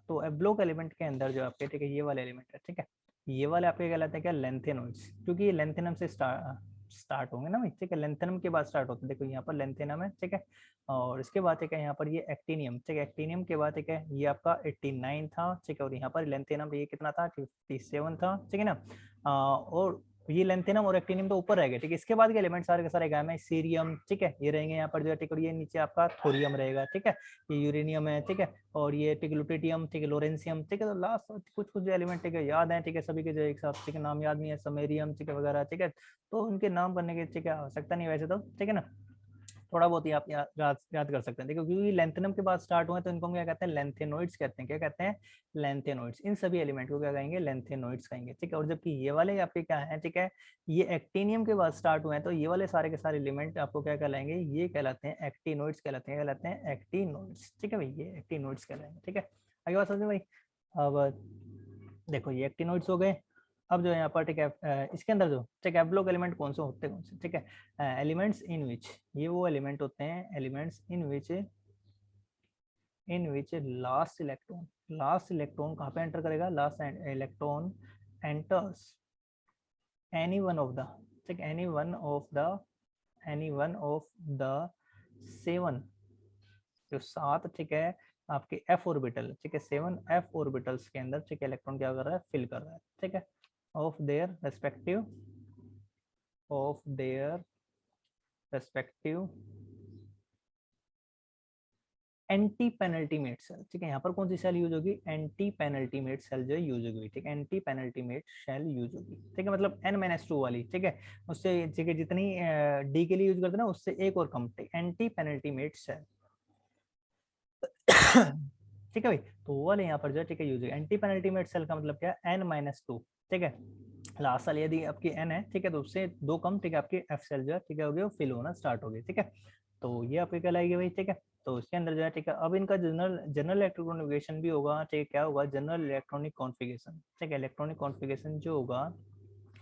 तो एब्लोक एलिमेंट के अंदर जो आपके, ठीक है, ये वाले एलिमेंट है, ठीक है, ये वाले आपके कहलाते हैं क्या, लेंथेनॉइड्स, क्योंकि ये लेंथेनम से स्टार्ट होंगे ना भाई, ठीक है, लेंथेनम के बाद स्टार्ट होते हैं, देखो यहाँ पर लेंथेनम है, ठीक है, और इसके बाद एक है यहाँ पर ये एक्टिनियम, ठीक है, एक्टिनियम के बाद एक है ये आपका 89 था, ठीक है, और यहाँ पर लेंथेनम ये कितना था, 57 था, ठीक है ना, और ये लेंथेनम और एक्टिनियम तो ऊपर रहेगा, ठीक है, इसके बाद के एलिमेंट सारे के सारे गायब है, सीरियम, ठीक है, ये रहेंगे यहाँ पर जो है, ठीक है, और ये नीचे आपका थोरियम रहेगा, ठीक है, ये यूरेनियम है, ठीक है, और ये ठीक लुटेटियम, ठीक है, लोरेंसियम, ठीक है, तो लास्ट कुछ कुछ जो एलिमेंट, ठीक है, याद है, ठीक है, सभी के जो एक साथ, ठीक है, नाम याद नहीं है, समेरियम, ठीक है, वगैरह, ठीक है, तो उनके नाम करने की, ठीक है, आवश्यकता नहीं वैसे तो, ठीक है ना, थोड़ा बहुत ही आप याद कर सकते हैं, देखो क्योंकि लेंथेनम के बाद स्टार्ट हुए तो इनको हम क्या कहते हैं, लेंथेनोइड्स कहते हैं, क्या कहते हैं, लेंथेनोइड्स, इन सभी एलिमेंट को क्या कहेंगे, लेंथेनोइड्स कहेंगे, ठीक है, और जबकि ये वाले आपके क्या है, ठीक है, ये एक्टिनियम के बाद स्टार्ट हुए हैं तो ये वाले सारे के सारे एलिमेंट आपको क्या कहलाएंगे, ये कहलाते हैं एक्टिनोइड्स, कहलाते हैं, कहलाते हैं एक्टिनोइड्स, ठीक है भाई, ये एक्टिनोइड्स कहलाएंगे, ठीक है, आगे बात समझे भाई। अब देखो ये एक्टिनोइड्स हो गए, अब जो है यहाँ पर, ठीक है, इसके अंदर जो, ठीक है, एब्लोक एलिमेंट कौन से होते हैं, कौन से, ठीक है, एलिमेंट्स इन विच, ये वो एलिमेंट होते हैं, elements in which last electron कहाँ पे एंटर करेगा, last electron enters any one of the, ठीक, एनी वन ऑफ द 7, जो 7, ठीक है, आपके f ऑर्बिटल, ठीक है, 7 f ऑर्बिटल्स के अंदर, ठीक है, इलेक्ट्रॉन क्या कर रहा है, फिल कर रहा है, ठीक है, of their respective anti penultimate shell, ठीक है, यहाँ पर कौन सी सेल यूज होगी, एंटी पेनल्टीमेट सेल जो यूज होगी, ठीक है, एंटी पेनल्टीमेट सेल यूज होगी, ठीक है, मतलब n-2 वाली, ठीक है, उससे, ठीक है, जितनी डी के लिए यूज करते हैं ना उससे एक और कम, एंटी पेनल्टीमेट सेल ठीक है भाई, तो वो वाले यहाँ पर जो है, ठीक है, यूज एंटी पेनल्टीमेट सेल का मतलब क्या है, n-2, ठीक है, लास्ट साल यदि आपकी n है, ठीक है, तो उससे 2 कम, ठीक है, आपकी f सेल जो है, ठीक है, हो गया, फिल होना स्टार्ट हो गई, ठीक है, तो ये आपकी कहलाएगी भाई, ठीक है, तो इसके अंदर जो है, ठीक है, अब इनका जनरल इलेक्ट्रॉनिक भी होगा, ठीक है, क्या होगा, जनरल इलेक्ट्रॉनिक कॉन्फ़िगरेशन, ठीक है, इलेक्ट्रॉनिक कॉन्फ़िगरेशन जो होगा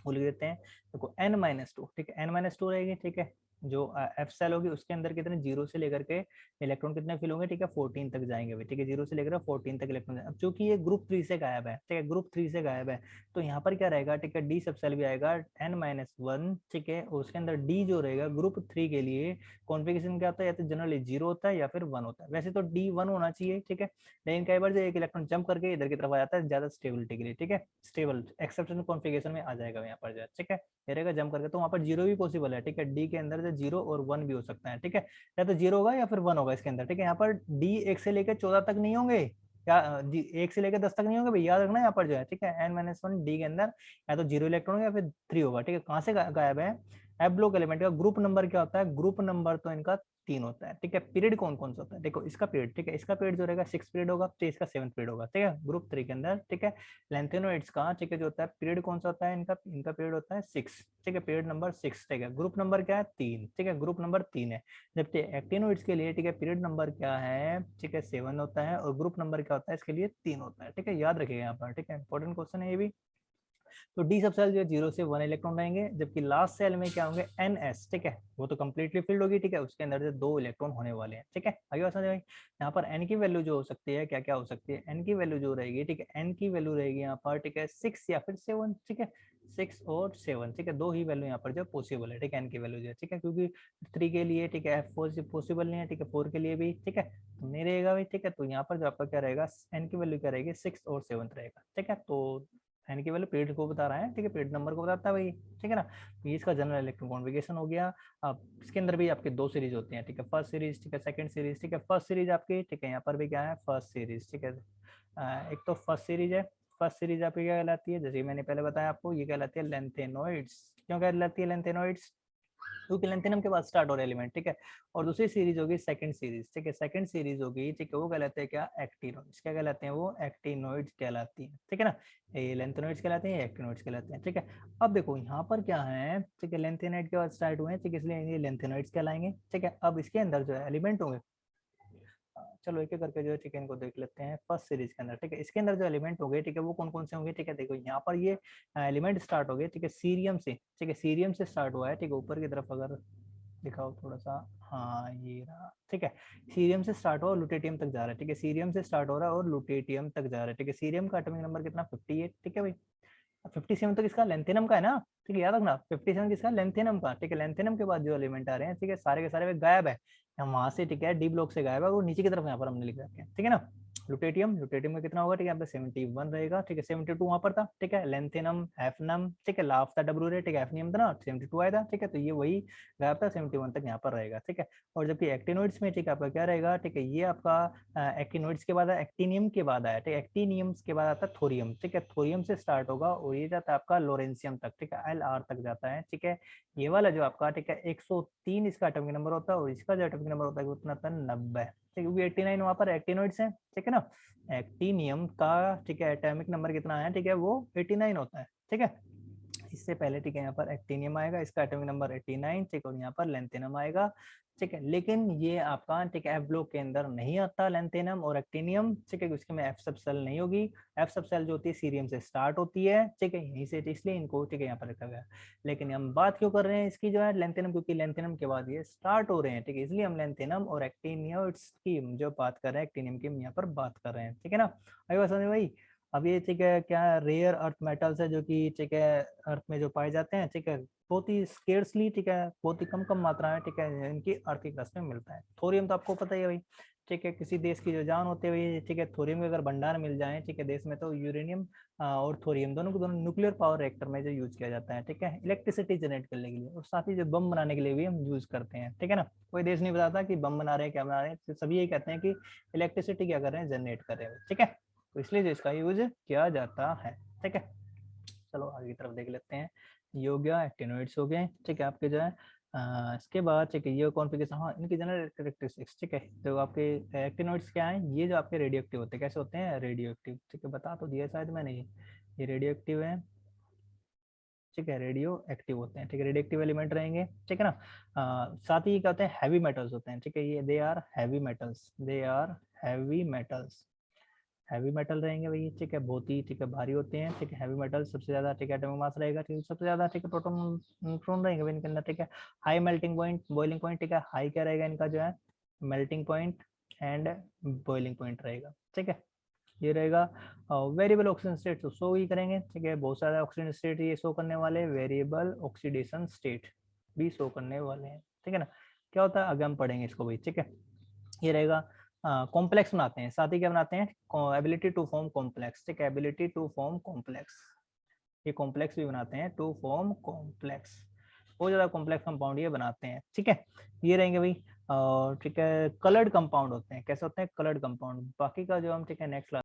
वो लिख देते हैं, देखो n-2, ठीक है, n-2 रहेगी, ठीक है, जो एफ सेल होगी उसके अंदर कितने, 0 से लेकर के इलेक्ट्रॉन कितने फिल होंगे, ठीक है, 14 तक जाएंगे भाई, ठीक है, 0 से लेकर 14 तक इलेक्ट्रॉन। अब चूंकि ये ग्रुप 3 से गायब है, ठीक है, ग्रुप 3 से गायब है, तो यहाँ पर क्या रहेगा, ठीक है, डी सब सेल भी आएगा n-1, ठीक है, और उसके अंदर डी जो रहेगा ग्रुप 3 के लिए कॉन्फ़िगरेशन क्या होता है, या तो जनरली 0 होता है या फिर 1 होता है, वैसे तो डी 1 होना चाहिए, ठीक है, लेकिन कई बार जो एक इलेक्ट्रॉन जंप करके इधर की तरफ आ जाता है ज्यादा स्टेबिलिटी के लिए, ठीक है, स्टेबल एक्सेप्शनल कॉन्फ़िगरेशन में आ जाएगा यहाँ पर जो है, ठीक है, रहेगा जंप करके, तो वहाँ पर 0 भी पॉसिबल है, ठीक है, डी के अंदर जो 0 और 1 भी हो सकता है, ठीक है, या तो 0 होगा या फिर 1 होगा इसके अंदर, ठीक है, यहाँ पर डी 1 से लेकर 14 तक नहीं होंगे, या 1 से लेकर 10 तक नहीं होंगे भाई, याद रखना यहाँ पर जो है, ठीक है, n-1 डी के अंदर या तो 0 इलेक्ट्रॉन होगा या फिर 3 होगा, ठीक है, कहाँ से गायब है, एब्लोक एलिमेंट का ग्रुप नंबर क्या होता है, ग्रुप नंबर तो इनका 3 होता है, ठीक है, पीरियड कौन कौन सा होता है, देखो इसका पीरियड, ठीक है, इसका पीरियड जो रहेगा 6 पीरियड होगा, तो इसका 7 पीरियड होगा, ठीक है, ग्रुप 3 के अंदर, ठीक है, लेंथेनोइड्स का, ठीक है, जो होता है पीरियड कौन सा होता है, इनका पीरियड होता है 6, ठीक है, पीरियड नंबर 6, ठीक है, ग्रुप नंबर क्या है, 3, ठीक है, ग्रुप नंबर 3 है, जबकि एक्टिनोइड्स के लिए, ठीक है, पीरियड नंबर क्या है, ठीक है, 7 होता है, और ग्रुप नंबर क्या होता है इसके लिए 3 होता है, ठीक है, याद रखिएगा यहाँ पर, ठीक है, इंपॉर्टेंट क्वेश्चन है ये भी। तो डी सब सेल जो है 0 से 1 इलेक्ट्रॉन रहेंगे, जबकि लास्ट सेल में क्या होंगे, एनएस, ठीक है, वो तो कंप्लीटली फिल्ड होगी, ठीक है, उसके अंदर से 2 इलेक्ट्रॉन होने वाले हैं, ठीक है, आगे बात समझ में आई। यहाँ पर एन की वैल्यू जो हो सकती है, क्या क्या हो सकती है, एन की वैल्यू जो रहेगी, ठीक है, एन की वैल्यू रहेगी यहाँ पर, ठीक है, 6 या फिर 7, ठीक है, 6 और 7, ठीक है, 2 ही वैल्यू यहाँ पर जो पॉसिबल है, ठीक है, एन की वैल्यू जो है, ठीक है, क्योंकि 3 के लिए, ठीक है, 4 पॉसिबल नहीं है, ठीक है, 4 के लिए भी, ठीक है, तो नहीं रहेगा भाई, ठीक है, तो यहाँ पर जो आपका क्या रहेगा, एन की वैल्यू क्या रहेगी, 6 और 7 रहेगा, ठीक है, तो एन की वैल्यू पीरियड को बता रहा है, ठीक है, पीरियड नंबर को बताता है भाई, ठीक है ना, तो ये इसका जनरल इलेक्ट्रॉन कॉन्फ़िगरेशन हो गया। अब इसके अंदर भी आपके 2 सीरीज होती हैं, ठीक है, फर्स्ट सीरीज, ठीक है, सेकंड सीरीज, ठीक है, फर्स्ट सीरीज आपकी, ठीक है, यहाँ पर भी क्या है, फर्स्ट सीरीज, ठीक है, एक तो फर्स्ट सीरीज है, फर्स्ट सीरीज आपकी क्या कहलाती है, जैसे मैंने पहले बताया आपको, ये कहलाती है लेंथेनोइड्स, क्यों कहलाती है लेंथेनोइड्स, क्योंकि लेंथेनम के बाद स्टार्ट हो रहे एलिमेंट, ठीक है, और दूसरी सीरीज होगी सेकंड सीरीज, ठीक है, सेकंड सीरीज होगी, ठीक है, वो कहलाते हैं क्या, एक्टिनोइड्स, क्या कहलाते हैं, वो एक्टिनोइड्स कहलाती है, ठीक है ना, ये लेंथेनोइड्स कहलाते हैं, एक्टिनोइड्स कहलाते हैं, ठीक है। अब देखो यहाँ पर क्या है, ठीक है, लेंथेनाइड के बाद स्टार्ट हुए हैं, ठीक है, इसलिए ये लेंथेनोइड्स कहलाएंगे, ठीक है। अब इसके अंदर जो है एलिमेंट होंगे, चलो एक एक करके जो है, ठीक है, इनको देख लेते हैं फर्स्ट सीरीज के अंदर, ठीक है, इसके अंदर जो एलिमेंट होंगे, ठीक है, वो कौन कौन से होंगे, ठीक है, देखो यहाँ पर ये एलिमेंट स्टार्ट हो गए, ठीक है, सीरियम से, ठीक है, सीरियम से स्टार्ट हुआ है, ठीक है, ऊपर की तरफ अगर दिखाओ थोड़ा सा, हाँ ये रहा, ठीक है। सीरियम से स्टार्ट हो और लुटेटियम तक जा रहा है, ठीक है, सीरियम से स्टार्ट हो रहा है और लुटेटियम तक जा रहा है, ठीक है। सीरियम का एटॉमिक नंबर कितना, 58, ठीक है भाई। 57 तो किसका, लेंथेनम का है ना, ठीक है, याद रखना 57 किसका, लेंथेनम का, ठीक है। लेंथेनम के बाद जो एलिमेंट आ रहे हैं, ठीक है, सारे के सारे वे गायब है, हम वहां से, ठीक है, डी ब्लॉक से गायब है, वो नीचे की तरफ यहाँ पर हमने लिख रखे हैं, ठीक है ना। लुटेटियम, लुटेटियम में कितना होगा, ठीक है, यहाँ पे 71 रहेगा, ठीक है, 72 वहां पर था, ठीक है। लेंथेनम, एफनम, ठीक है, लाफ था डब्ल्यू रे, ठीक है, एफनियम था ना, 72 आया था, ठीक है, तो ये वही गायब था, 71 तक यहाँ पर रहेगा, ठीक है। और जबकि एक्टिनोइड्स में, ठीक है, आपका क्या रहेगा, ठीक है, ये आपका एक्टिनोइड्स के बाद एक्टिनियम के बाद आया, ठीक है, एक्टिनियम्स के बाद आता है थोरियम, ठीक है, थोरियम से स्टार्ट होगा और ये जाता है आपका लोरेंसियम तक, ठीक है, LR तक जाता है, ठीक है। ये वाला जो आपका, ठीक है, 103 इसका एटॉमिक नंबर होता है और इसका जो एटॉमिक नंबर होता है उतना होता है 90, ठीक है, क्योंकि 89 वहां पर एक्टिनोइड्स है, ठीक है ना। एक्टिनियम का, ठीक है, एटॉमिक नंबर कितना है, ठीक है, वो 89 होता है, ठीक है। इससे पहले, ठीक है, यहाँ पर एक्टिनियम आएगा, इसका एटॉमिक नंबर 89, ठीक है, और यहाँ पर लेंथेनम आएगा, ठीक है। लेकिन ये आपका, ठीक है, एफ ब्लॉक के अंदर नहीं आता लेंथेनम और एक्टिनियम, ठीक है, उसके में एफ सब सेल नहीं होगी। एफ सब सेल जो होती है सीरियम से स्टार्ट होती है, ठीक है, यहीं से, इसलिए इनको, ठीक है, यहाँ पर रखा गया। लेकिन हम बात क्यों कर रहे हैं इसकी, जो है लेंथेनम, क्योंकि लेंथेनम के बाद ये स्टार्ट हो रहे हैं, ठीक है, इसलिए हम लेंथेनम और एक्टिनियम्स की जो बात कर रहे हैं, एक्टिनियम की हम यहाँ पर बात कर रहे हैं, ठीक है ना। अभी बात समझ भाई। अब ये, ठीक है, क्या रेयर अर्थ मेटल्स है जो कि, ठीक है, अर्थ में जो पाए जाते हैं, ठीक है, बहुत ही स्केर्सली, ठीक है, बहुत ही कम कम मात्रा में, ठीक है, इनकी अर्थ की क्रस्ट में मिलता है। थोरियम तो आपको पता ही है भाई, ठीक है, किसी देश की जो जान होते हुए, ठीक है, थोरियम के अगर भंडार मिल जाए, ठीक है, देश में, तो यूरेनियम और थोरियम दोनों को, दोनों न्यूक्लियर पावर रिएक्टर में जो यूज किया जाता है, ठीक है, इलेक्ट्रिसिटी जनरेट करने के लिए, और साथ ही जो बम बनाने के लिए भी हम यूज करते हैं, ठीक है ना। कोई देश नहीं बताता कि बम बना रहे हैं, क्या बना रहे हैं, सभी ये कहते हैं कि इलेक्ट्रिसिटी क्या कर रहे हैं, जनरेट कर रहे हैं, ठीक है। तो इसलिए जो इसका यूज किया जाता है, ठीक है। चलो आगे की तरफ देख लेते हैं। योग्य एक्टिनोइड्स हो गए, ठीक है, आपके जो है इसके बाद, ठीक है, ये कॉन्फ़िगरेशन, हाँ, इनकी जनरल कैरेक्टरिस्टिक्स, ठीक है, तो आपके एक्टिनोइड्स क्या हैं, ये जो आपके रेडियो एक्टिव होते हैं, कैसे होते हैं, रेडियो एक्टिव, ठीक है, बता तो दिया शायद मैंने, ये रेडियो एक्टिव है, ठीक है, रेडियो एक्टिव होते हैं, ठीक है, रेडियो एक्टिव एलिमेंट रहेंगे, ठीक है ना। साथ ही क्या होते हैं, हैवी मेटल्स होते हैं, ठीक है, ये they are heavy metals, they are heavy metals, heavy metal रहेंगे भाई, ठीक है, बहुत ही, ठीक है, भारी होते हैं, ठीक है, हैवी मेटल सबसे ज्यादा, ठीक है, एटॉमिक मास रहेगा, ठीक है, सबसे ज्यादा, ठीक है, प्रोटॉन न्यूट्रॉन रहेंगे इनके अंदर, ठीक है। High melting point, boiling point, ठीक है, हाई क्या रहेगा इनका जो है, melting point and boiling point रहेगा, ठीक है, ये रहेगा। वेरिएबल ऑक्सीजन स्टेट तो शो ही करेंगे, ठीक है, बहुत सारे ऑक्सीजन स्टेट ये शो करने वाले, वेरिएबल ऑक्सीडेशन स्टेट भी शो करने वाले हैं, ठीक है ना। क्या होता है आगे हम पढ़ेंगे इसको भी, ठीक है। ये रहेगा कॉम्प्लेक्स बनाते हैं, साथ ही क्या बनाते हैं, एबिलिटी टू फॉर्म कॉम्प्लेक्स, ठीक है, एबिलिटी टू फॉर्म कॉम्प्लेक्स, ये कॉम्प्लेक्स भी बनाते हैं, टू फॉर्म कॉम्प्लेक्स, बहुत ज्यादा कॉम्प्लेक्स कंपाउंड ये बनाते हैं, ठीक है। ये रहेंगे भाई, ठीक है, कलर्ड कंपाउंड होते हैं, कैसे होते हैं, कलर्ड कंपाउंड, बाकी का जो हम, ठीक है, नेक्स्ट